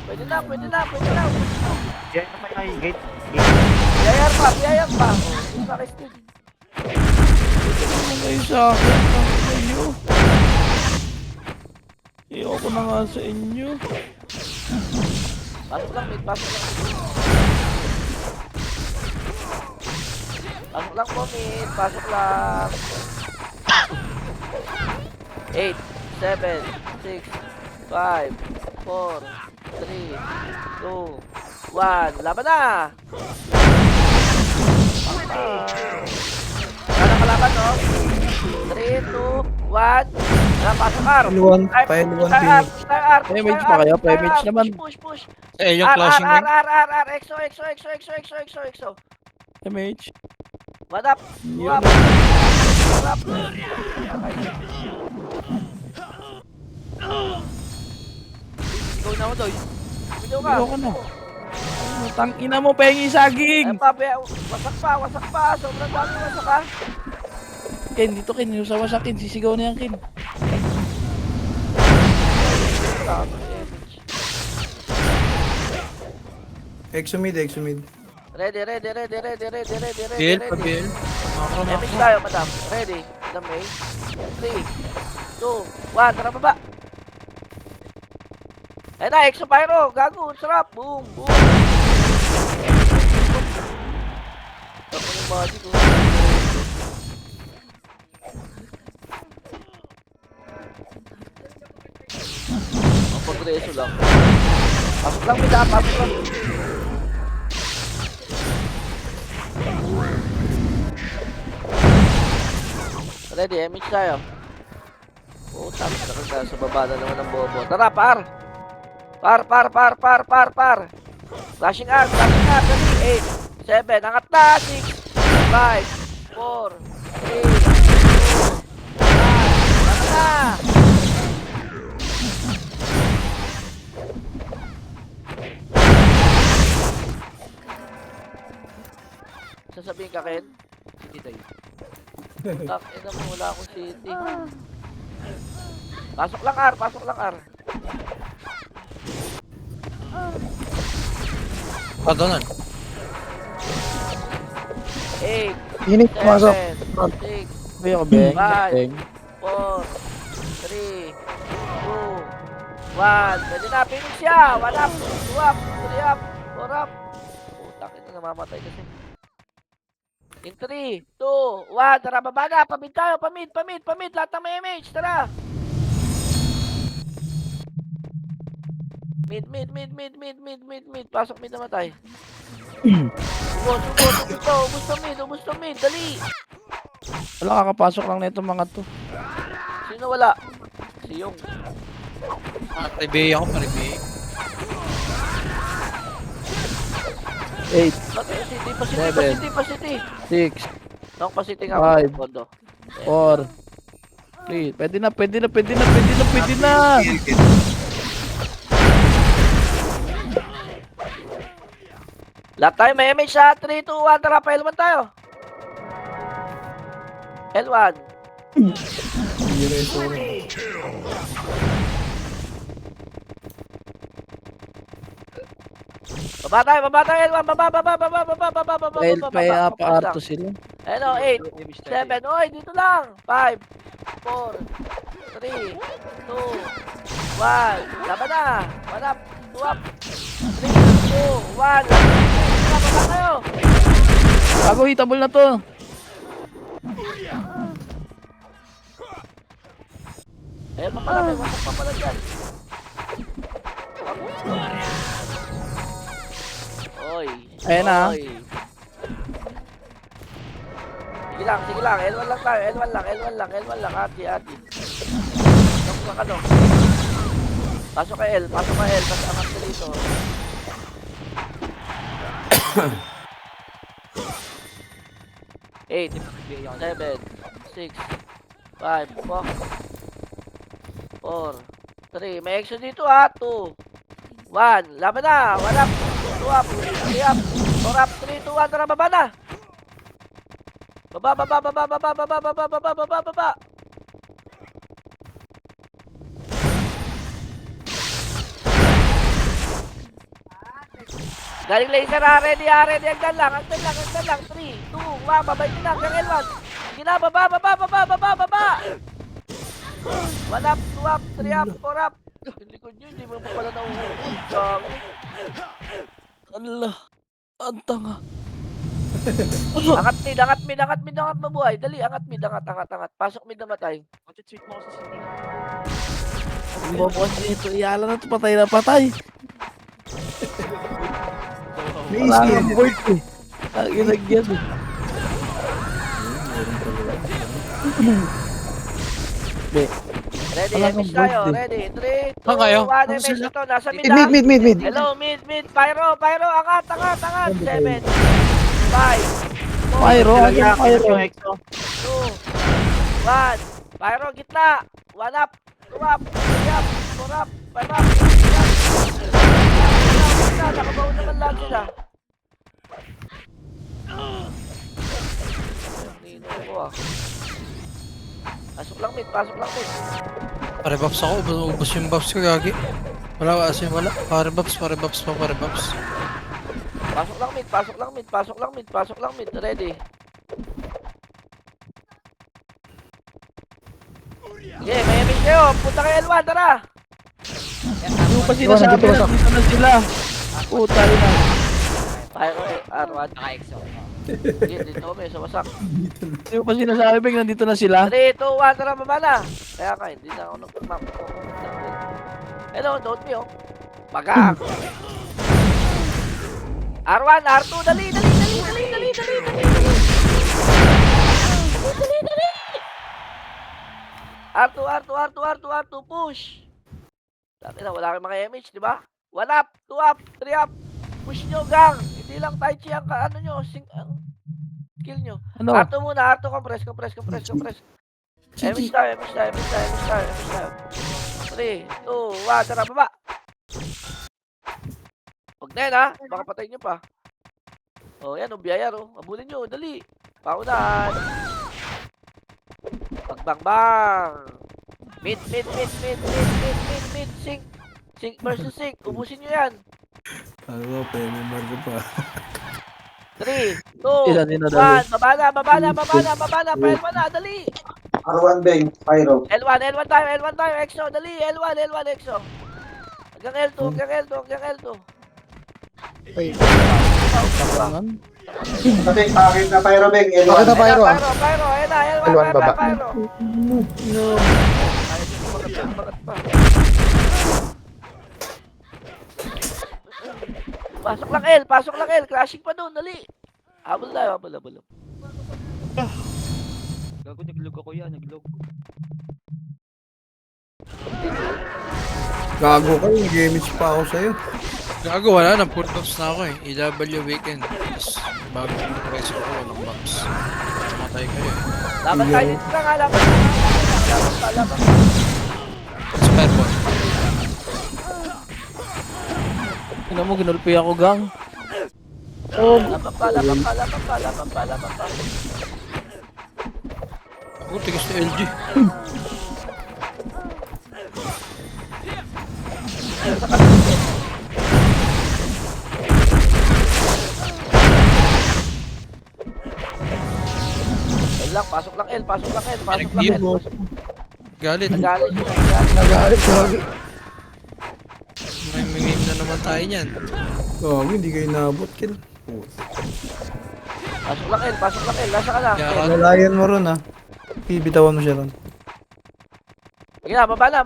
Pwede na. Yan na pa yung gate. Biyayar pa. Isa rested. Ano kayo sa akin? Ano kayo? Ayoko na nga sa inyo. Pasok lang, mid. Pasok lang po, mid. Pasok lang. 8, 7, 6, 5, 4, 3, 2, 1. Laban na! Sana kalaban, no? 3, 2, 1. Tara, pasok R. L1, Ay, pa-L1 push tayo, Phoenix. push tayo, R, push May mage tayo, pa R, kayo? push tayo, May mage R. naman. Push. Eh, yung R, clashing ring. EXO. Damage. What up? Yun. What up? Ikaw na ako, Doy. Video ka. Ayoko na. Tangina mo, pengi Eh, saging! papi, wasak pa. Sobrang dami wasak ka. Ken, dito Ken, yung sa wasakin, sisigaw na yan Ken. Exomid. Ready. Bill, pa-bill. Damage tayo, madam. Ready. Damay. 3, 2, 1. Tara baba. Ayun na, Exo Pyro. Gago, sarap. Boom. Tapos yung body ko. Ang pagreso lang. Pasok lang, mida. Pasok lang. Ready, image tayo. Tapos nakagaya sa baba na naman ng bobo. Tara, par! Par! Flashing arm, dali. 8, 7, angat na. 6, 5, 4, 3, 2, 1. Angat na! Sasabihin ka, Ken? Hindi tayo. Tak, ina mo, wala akong city. Pasok lang, R. 8, Phoenix, pumasok. 7, 6, Ayoko, Beng. Bye. Beng. 4, 3, 2, 1. Pwede na, Phoenix siya. 1 up, 2 up, 3 up, 4 up. Putak, ito namamatay kasi. In 3, 2, 1. Tara, baba na. Pamid tayo. Pamid. Lahat ng may image. Tara. Mid. Pasok mid namatay. Ubus to mid. Dali. Wala kakapasok lang na itong mga to. Sino wala? Si Yung. Paribay ako, paribay. 8, Pasiti. 6, Nung pasiti nga. 5. Bondo. 4, 3. Pwede na. Lahat tayo may image sa 3, 2, 1. Tara, pa L1 tayo. L1. Baba tayo, L1. Baba. Dahil pa Focus pa-arto lang. sila. Ano, 8, Image tayo. 7. Oy, dito lang. 5, 4, 3, 2, 1. Laban na. 1 up, 2 up. 3, 2, 1. Baba tayo. Bago hitable na to. Ayan pa pala, may wasak pa pala dyan. Oy. Ayan na. Oy. Sige lang. L1 lang tayo. L1 lang. Ati. Pasok ka doon. Pasok ka L. Pasok angat ka dito. Eight, 7, 6, 5, 4, 3. May exo dito ha. 2, 1. Laban na. 1 up. 2 up. 3 up. 4 up. 3, 2, 1. Tara, baba na. Baba. Galing laser ha. Ready. Agdan lang. 3, 2, 1. Babay din na. Gang L1. Sige na. Baba. 1 up. 2 up. 3 up. 4 up. Hindi ko nyo. Hindi mo pa pala nauhuli. Gago. Allah. Ang tanga. Angat mid mabuhay. Dali, angat mid. Pasok mid namatay. Mag-tweet mo ako sa city. Ang boboss nito. Iyala na to. Patay na patay. May Wala easy nga board eh. Ang ilagyan eh. Be. Ready, Wala MH kang tayo. birthday. Ready, 3, 2, Saan kayo? 1, Saan MH sila? ito. Nasa mid, Mid, mid, mid, mid. Hello, mid, pyro, angat, 7, 5, Pyro, Sila hanggang niya, pyro. yung exo. 2, 1. Pyro, gitna. 1 up, 2 up, 3 up, 4 up, 5 up, 6 up. Nakabaon naman lahat sila. Nino ko ah. Pasok lang mid. Pare buffs ako, ubos yung buffs ko, gagi. Wala, as in, wala. Pare buffs pa. Pasok lang mid. Ready. Okay, may image kayo. Punta kay L1, tara. Hindi mo pa sinasabi na dito na sila. Puta rin na. Pyro, R1. Naka-exo. Sige, dito kami, sa wasak. Hindi mo pa sinasabi, Beng, nandito na sila. 3, 2, 1, tara, baba na. Kaya ka, hindi na ako nag-map. Hello, don't be, oh. Pagka ako. R1, R2, dali. R2, push. Dati na, wala kayong mga image, di ba? 1 up, 2 up, 3 up. Push nyo, gang. Hindi lang tai chi ang ano nyo, ang skill nyo. Ano? R2 muna, R2 compress. Image tayo. 3, 2, 1, tara, baba. Huwag na yan, ha? Baka patayin nyo pa. Oh, yan, biyaya, oh. Abulin nyo, dali. Paunahan. Bang. Mid. Sync versus sync. Ubusin nyo yan. Ano, PMMR ko pa. 3, 2, Isa din na dali. 1. Baba na. Pa-L1 na, dali. R1 Bang, Pyro. L1 tayo. Exo, dali. L1, exo. Hanggang L2. Kasi bakit na Pyro Bang, Bakit L1. na Pyro ah? Pyro. Ayan na, L1 baba. Pyro. No. Bagat pa. Pasok lang L. Crashing pa doon, dali. Habol tayo. Gago, naglog ako yan, Gago ka, nag-image pa ako sa'yo. Gago, wala na, full buffs na ako eh. EW weekend. Tapos, bago yung price ko, walang buffs. Matay kayo eh. Laban tayo dito lang, ha. Laban pa. Spare ball. Tingnan mo, ginulpi ako, gang. Laban pa. Ako, tigas na LG. Pasok lang L. Galit. Nagalit. Nagalit, gagi. May meme na naman tayo niyan. Gago, hindi kayo nabot, kill. Pasok lang L. Nasa ka na. Yara. Lalayan mo ron, ha. Bibitawan mo siya ron. Sige na, baba na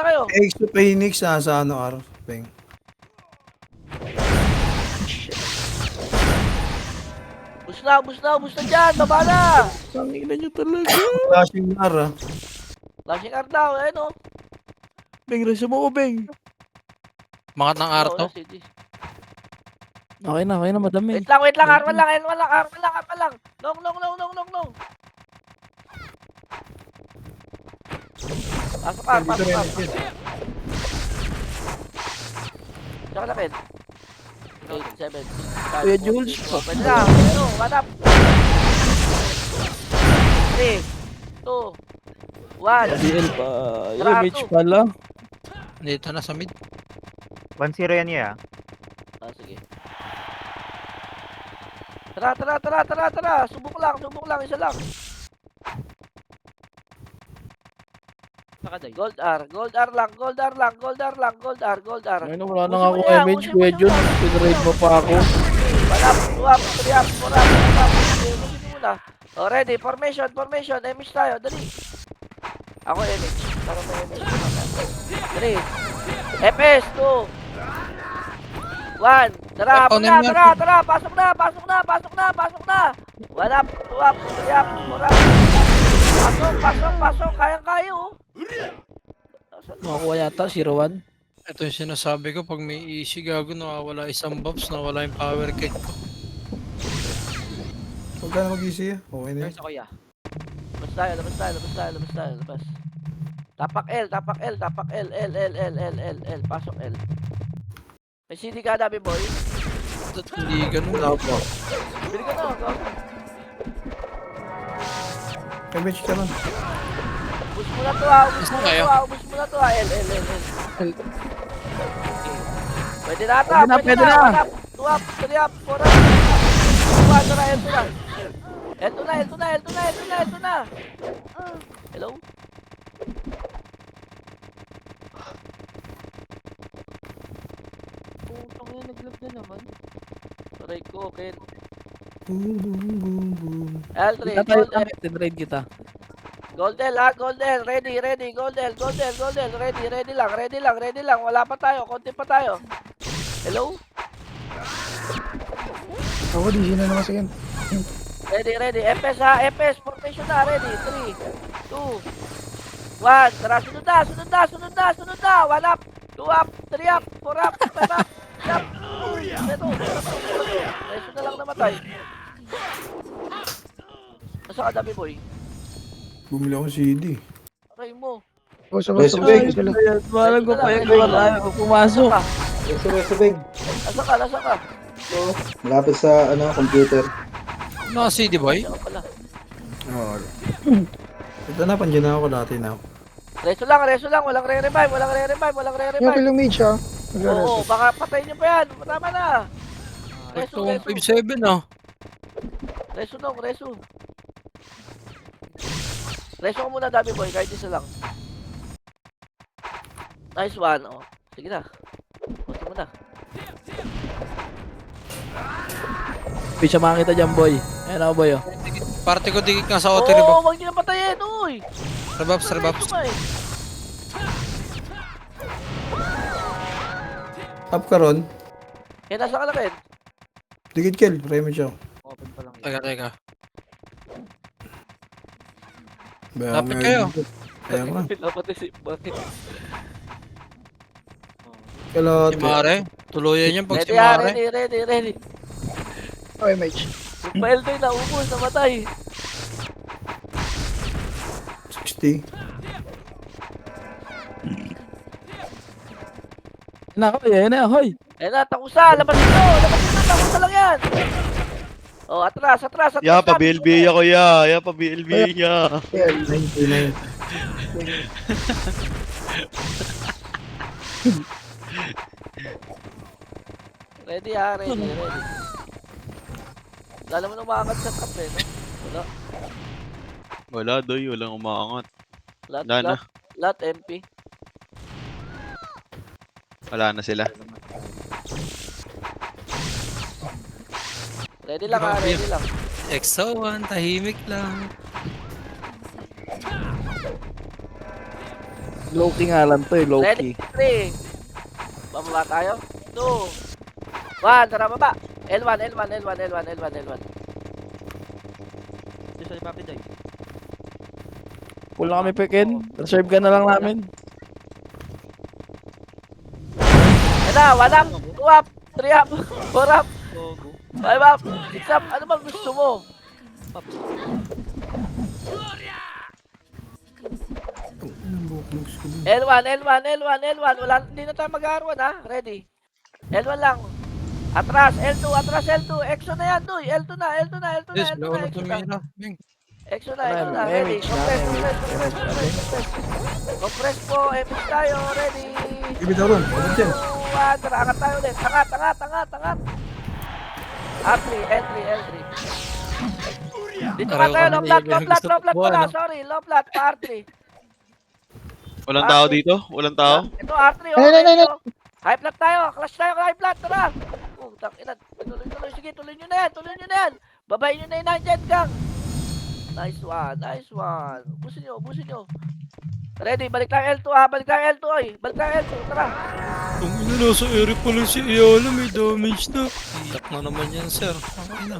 kayo. Exo Phoenix, sa ano, R. Bang. Bus na dyan, baba na. Tangina nyo talaga. Flashing R, ha. Flashing R daw, ayun o. Beng, resume mo ko, Beng. Mangat ng Arto. Okay na, madami. Wait lang, R1 lang. Long. Pasok ka. Tsaka na, Ken. 8, 7, 6, 5, Kuya Jules. Pwede na, one up. 3, 2, 1. DL pa. Tara, Image pala. Dito na sa mid. 1-0 yan niya. Sige. Tara. Subok lang, isa lang. Nakaday. Gold R lang. Ayun, wala na nga akong image, Kuya Jules. Pinrate mo pa ako. 1 up, 2 up, 3 up, 4 up, 5 up. Ubusin mo muna. Oh, ready, formation. Image tayo, dali. Ako image. Para may image. 3. FS, 2. 1. Tara, pasok na. 1 up, 2 up, 3 up, 4 up. Pasok. Kayang-kaya, oh. Makakuha yata, 0-1. Ito yung sinasabi ko, pag may easy gago, nawawala isang buffs, nawala yung power kick ko. Huwag ka na mag-easy ah. Okay na yun. Nurse ako ya. Labas tayo, labas tayo, labas tayo, labas tayo, labas. Tapak L, tapak L, tapak L, L, L, L, L, L, L, pasok L. May CD ka dami boy. Ba't hindi ganun? Wala po. Bili ka na, go. May match ka lang. Ubus mo na to ha, ubus mo na Kayo. to ha, ubus mo na to ha, L, L, L, L. L. Pwede na ata, Pwede na. 1 up, 2 up, 3 up, 4 up. 2 up, tara, L2 na. L2 na, L2 na, L2 na, L2 na, L2 na. Hello? Putang ina, naglag na naman. Aray ko, Ken. Boom, boom, boom, boom. L3, Kita tayo Goldel, kami, tinrade kita. Goldel ha, Goldel, ready, ready, Goldel, Goldel, Goldel, ready, ready lang, ready lang, ready lang. Wala pa tayo, konti pa tayo. Hello? Ako, di sino naman sige. Ready, ready. FS ha, FS, formation na, ready. 3, 2, 1. Tara, sunod na, sunod na, sunod na, sunod na. 1 up, 2 up, 3 up, 4 up, 5 up, 6 up. Ito, reso na lang namatay. Nasa ka dami, boy? Bumili ako ng CD. Aray mo. O, sa Reso, Beng. Walang ko pa yung wala ako pumasok. Reso, Beng. Nasa ka, nasa ka. Malapit sa, computer. Ano ka CD boy? Diyan ka pala. Oo. Ito na, pandiyan na ako dati na. Reso lang. Walang re-revive, walang re-revive, walang Yung re-revive. kilo mage ha. Oo, baka patayin niyo pa yan. Tama na. Reso, Ito reso. 157 ah. Reso nung, reso. Reso ko muna dami boy, kahit isa lang. Nice one, oh. Sige na. Punta mo na. Hindi siya makakita dyan, boy. Ayan ako, boy, oh. Parte ko dikit nga sa Oo, auto rebuff. huwag niyo na patayin, uy. Rebuffs, rebuffs. Reso ka eh. Top ka ron. Kaya nasa ka na rin. Dikit kill. Remage ako. Open pa lang. Teka. Baya Lapit may- kayo. Kaya nga. Dapat isip bakit. Kalot. Si Mare. Tuluyan yan pag si Ready ha, Mare. ready. Okay, mage. Yung pa L2 na ubos, namatay. 60. Ayan na, hoy. Eh na, takusa, labas ito, takusa lang yan. Oh, atras. Ya, pa BLB ako ya. Ya, pa BLB ya. Yeah, 99. Ready ha, ready. Wala naman umakangat sa top eh, no? Wala. Wala, doy. Walang umaangat. Lahat, Wala na. lahat MP. Wala na sila. Ready lang ha, ready lang. EXO-1, tahimik lang. Low-key nga lang to, eh. Ready, Low-key. 3. Bababa tayo. 2. 1, tara baba. L1. Dito sa Papi Day. Wala kami pekin. Reserve ka na lang namin. Yan na, 1 up, 2 up, 3 up, 4 up, Gogo. 5 up, 6 up. Ano bang gusto mo? L1. Wala, hindi na tayo mag-R1 ha. Ready. L1 lang. Atras, L2. Exo na yan, Doy. L2 na. Yes, Exo wala na. tumira. Bing. Exo na. Ready. Compress po. Epic tayo. Ready. Ibig ako ron. Ano dyan? 2, 1. Tara, angat tayo ulit. Angat. R3. Dito pa Pareho tayo. kami Low ni Ivan. plat Gusto ko pala. ano? Sorry, low plat. R3. Walang tao dito? Walang tao? Ito, R3. Ano? High plat tayo. Clash tayo. High plat. Tara. Ina. Tuloy. Sige, tuloy nyo na yan. Babayin nyo na yung 9 jet gang. Nice one. Busin nyo. Ready, balik tayo L2 ha. Balik tayo L2, tara. Kung ina, nasa area pala si Iala, may damage na. Iyak na naman yan, sir. Okay na.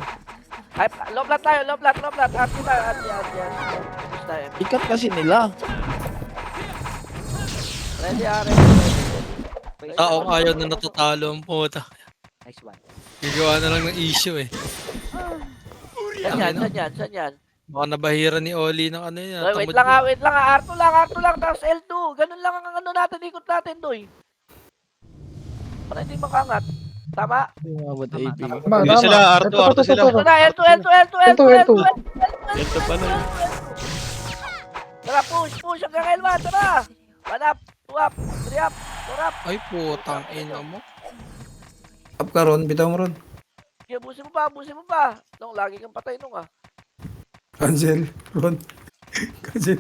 Low plat tayo. RT tayo. Bus tayo. Ikat kasi nila. Ready, ready. Taong ayaw na natatalo ang puta. Nice one. Gagawa na lang ng issue eh. Saan yan? Saan yan? Saan yan? Baka nabahira ni Oli ng ano yan. Wait lang ha, wait lang ha. R2 lang, tapos L2. Ganun lang ang ano natin, ikot natin, doy. Para hindi makangat. Tama? Umabot Tama, AP. tama. Tama, Hindi tama. sila, Arto sila. Ito na, L2. L2. Ito pa na. Tara, push hanggang L1, tara. 1 up, 2 up, 3 up, 4 up. Ay putang ina mo. Up ka ron, bitaw mo ron. Sige, busin mo pa. Nung lagi kang patay nung ah. Cancel, ron. Cancel.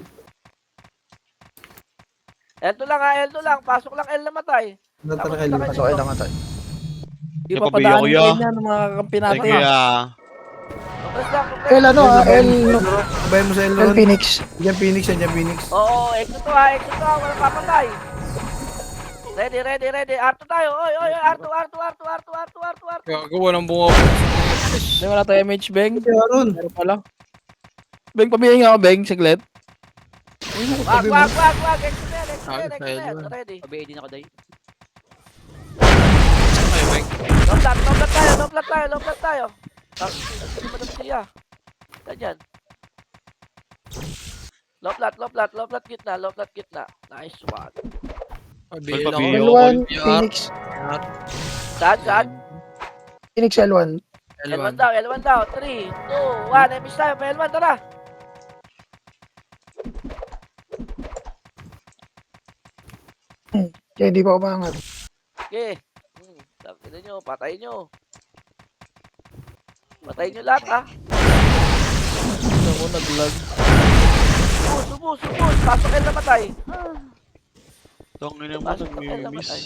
L2 lang, pasok lang L na matay. Natara Tapos kayo. lakad Pasok nyo. ay lang tayo. Di Kaya pa pabiyak padaan ko kayo yan. niya ng mga kakampi natin. Kaya, Compress lang, compress. L ano ah, L, Sabayan mo sa L L ron. Phoenix. Diyan Phoenix, yan Phoenix. Oo, exit to ha, walang papatay. Ready. R2 tayo. Oy, R2. Gagawa ng bunga. Hindi wala tayo MH, Beng. Kaya ron. Meron pala. Beng, pabigyan nga ako, Beng, saglit. Wag. Exit na yan. Ready. Pabay din ako, Day. Ay, Mike. Low flat tayo. Tapos, hindi mo naman siya. Ganyan. Low flat gitna. Nice one. Pabila ko. Pabila. L1, PR. Phoenix. Saan? Phoenix L1. L1 daw. 3, 2, 1. Emis tayo. Pa L1, tara. Kaya hindi pa umangat. Okay. Sabi nyo, patay nyo. Patay nyo lahat ha. Ako nag-lag. Subos. Pasok L na matay. tangin mo, Pasok L na matay.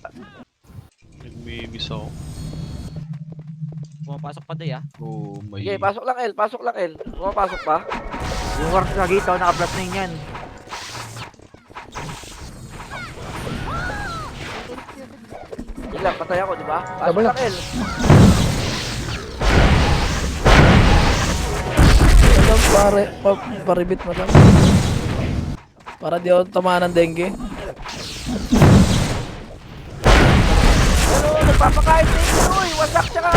nag-miss. Nag-miss ako. Pumapasok pa, Day, ah. Oh my. Sige, pasok lang L. Pumapasok pa. Yung work sa gito, naka-flat na yan. Sige lang, patay ako, di ba? Pasok Double lang L. Ito, paribit mo lang. Para di ako tamaan ng dengue. Pero nagpapakain na yun, uy. Wasak tsaka.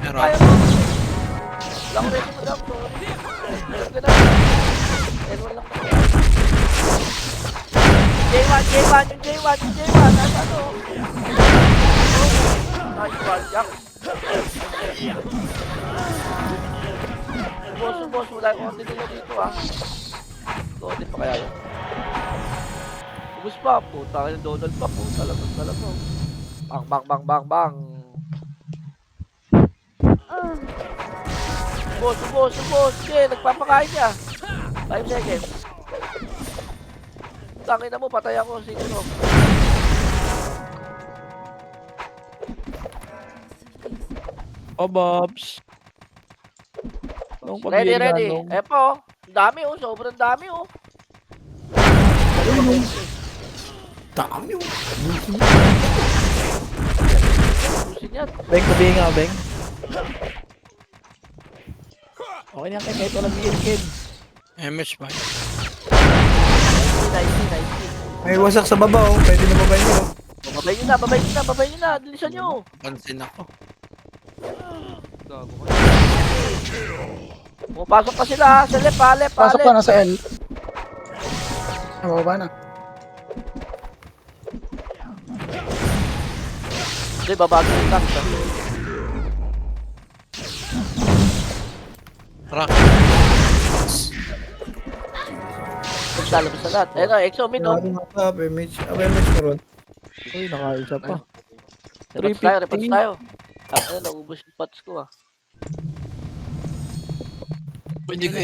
Meron. Ayaw mo. Lang ready mo daw, sorry. Meron ka na. L1 lang pa. J1. Nasa ano? Nice one, Jack. Subos. Wala yung konti nila dito, ah. Konti pa kaya yun. Ubus pa, puta ka ng Donald pa, puta talaga. Bang. Subos. Okay, nagpapakain niya. 5 seconds. Tangin na mo, patay ako. Siguro. Oh, Bobs. Nung Ready. pabigyan nga, Epo, dami oh. Sobrang dami oh. Dami oh. Busin yan. Beng, pabigyan nga, Beng. Okay na kayo, kahit walang milkin. MH ba? Nice. May wasak sa baba oh. Pwede na babayin mo. Babay nyo na. Dilisan nyo. Pansin ako. Gago ko. Pumapasok pa sila ha. Sa left. Pasok pa, nasa L. Nababa na. Hindi, babago yung tank. Rock. Magsalabas na lahat. Ayun o, Exo, mid o. Grabe nga pa, MH. MH mo ron. Uy, nakaisa pa. Repots tayo. Tapos na, naubos yung pots ko ah. Pwede ko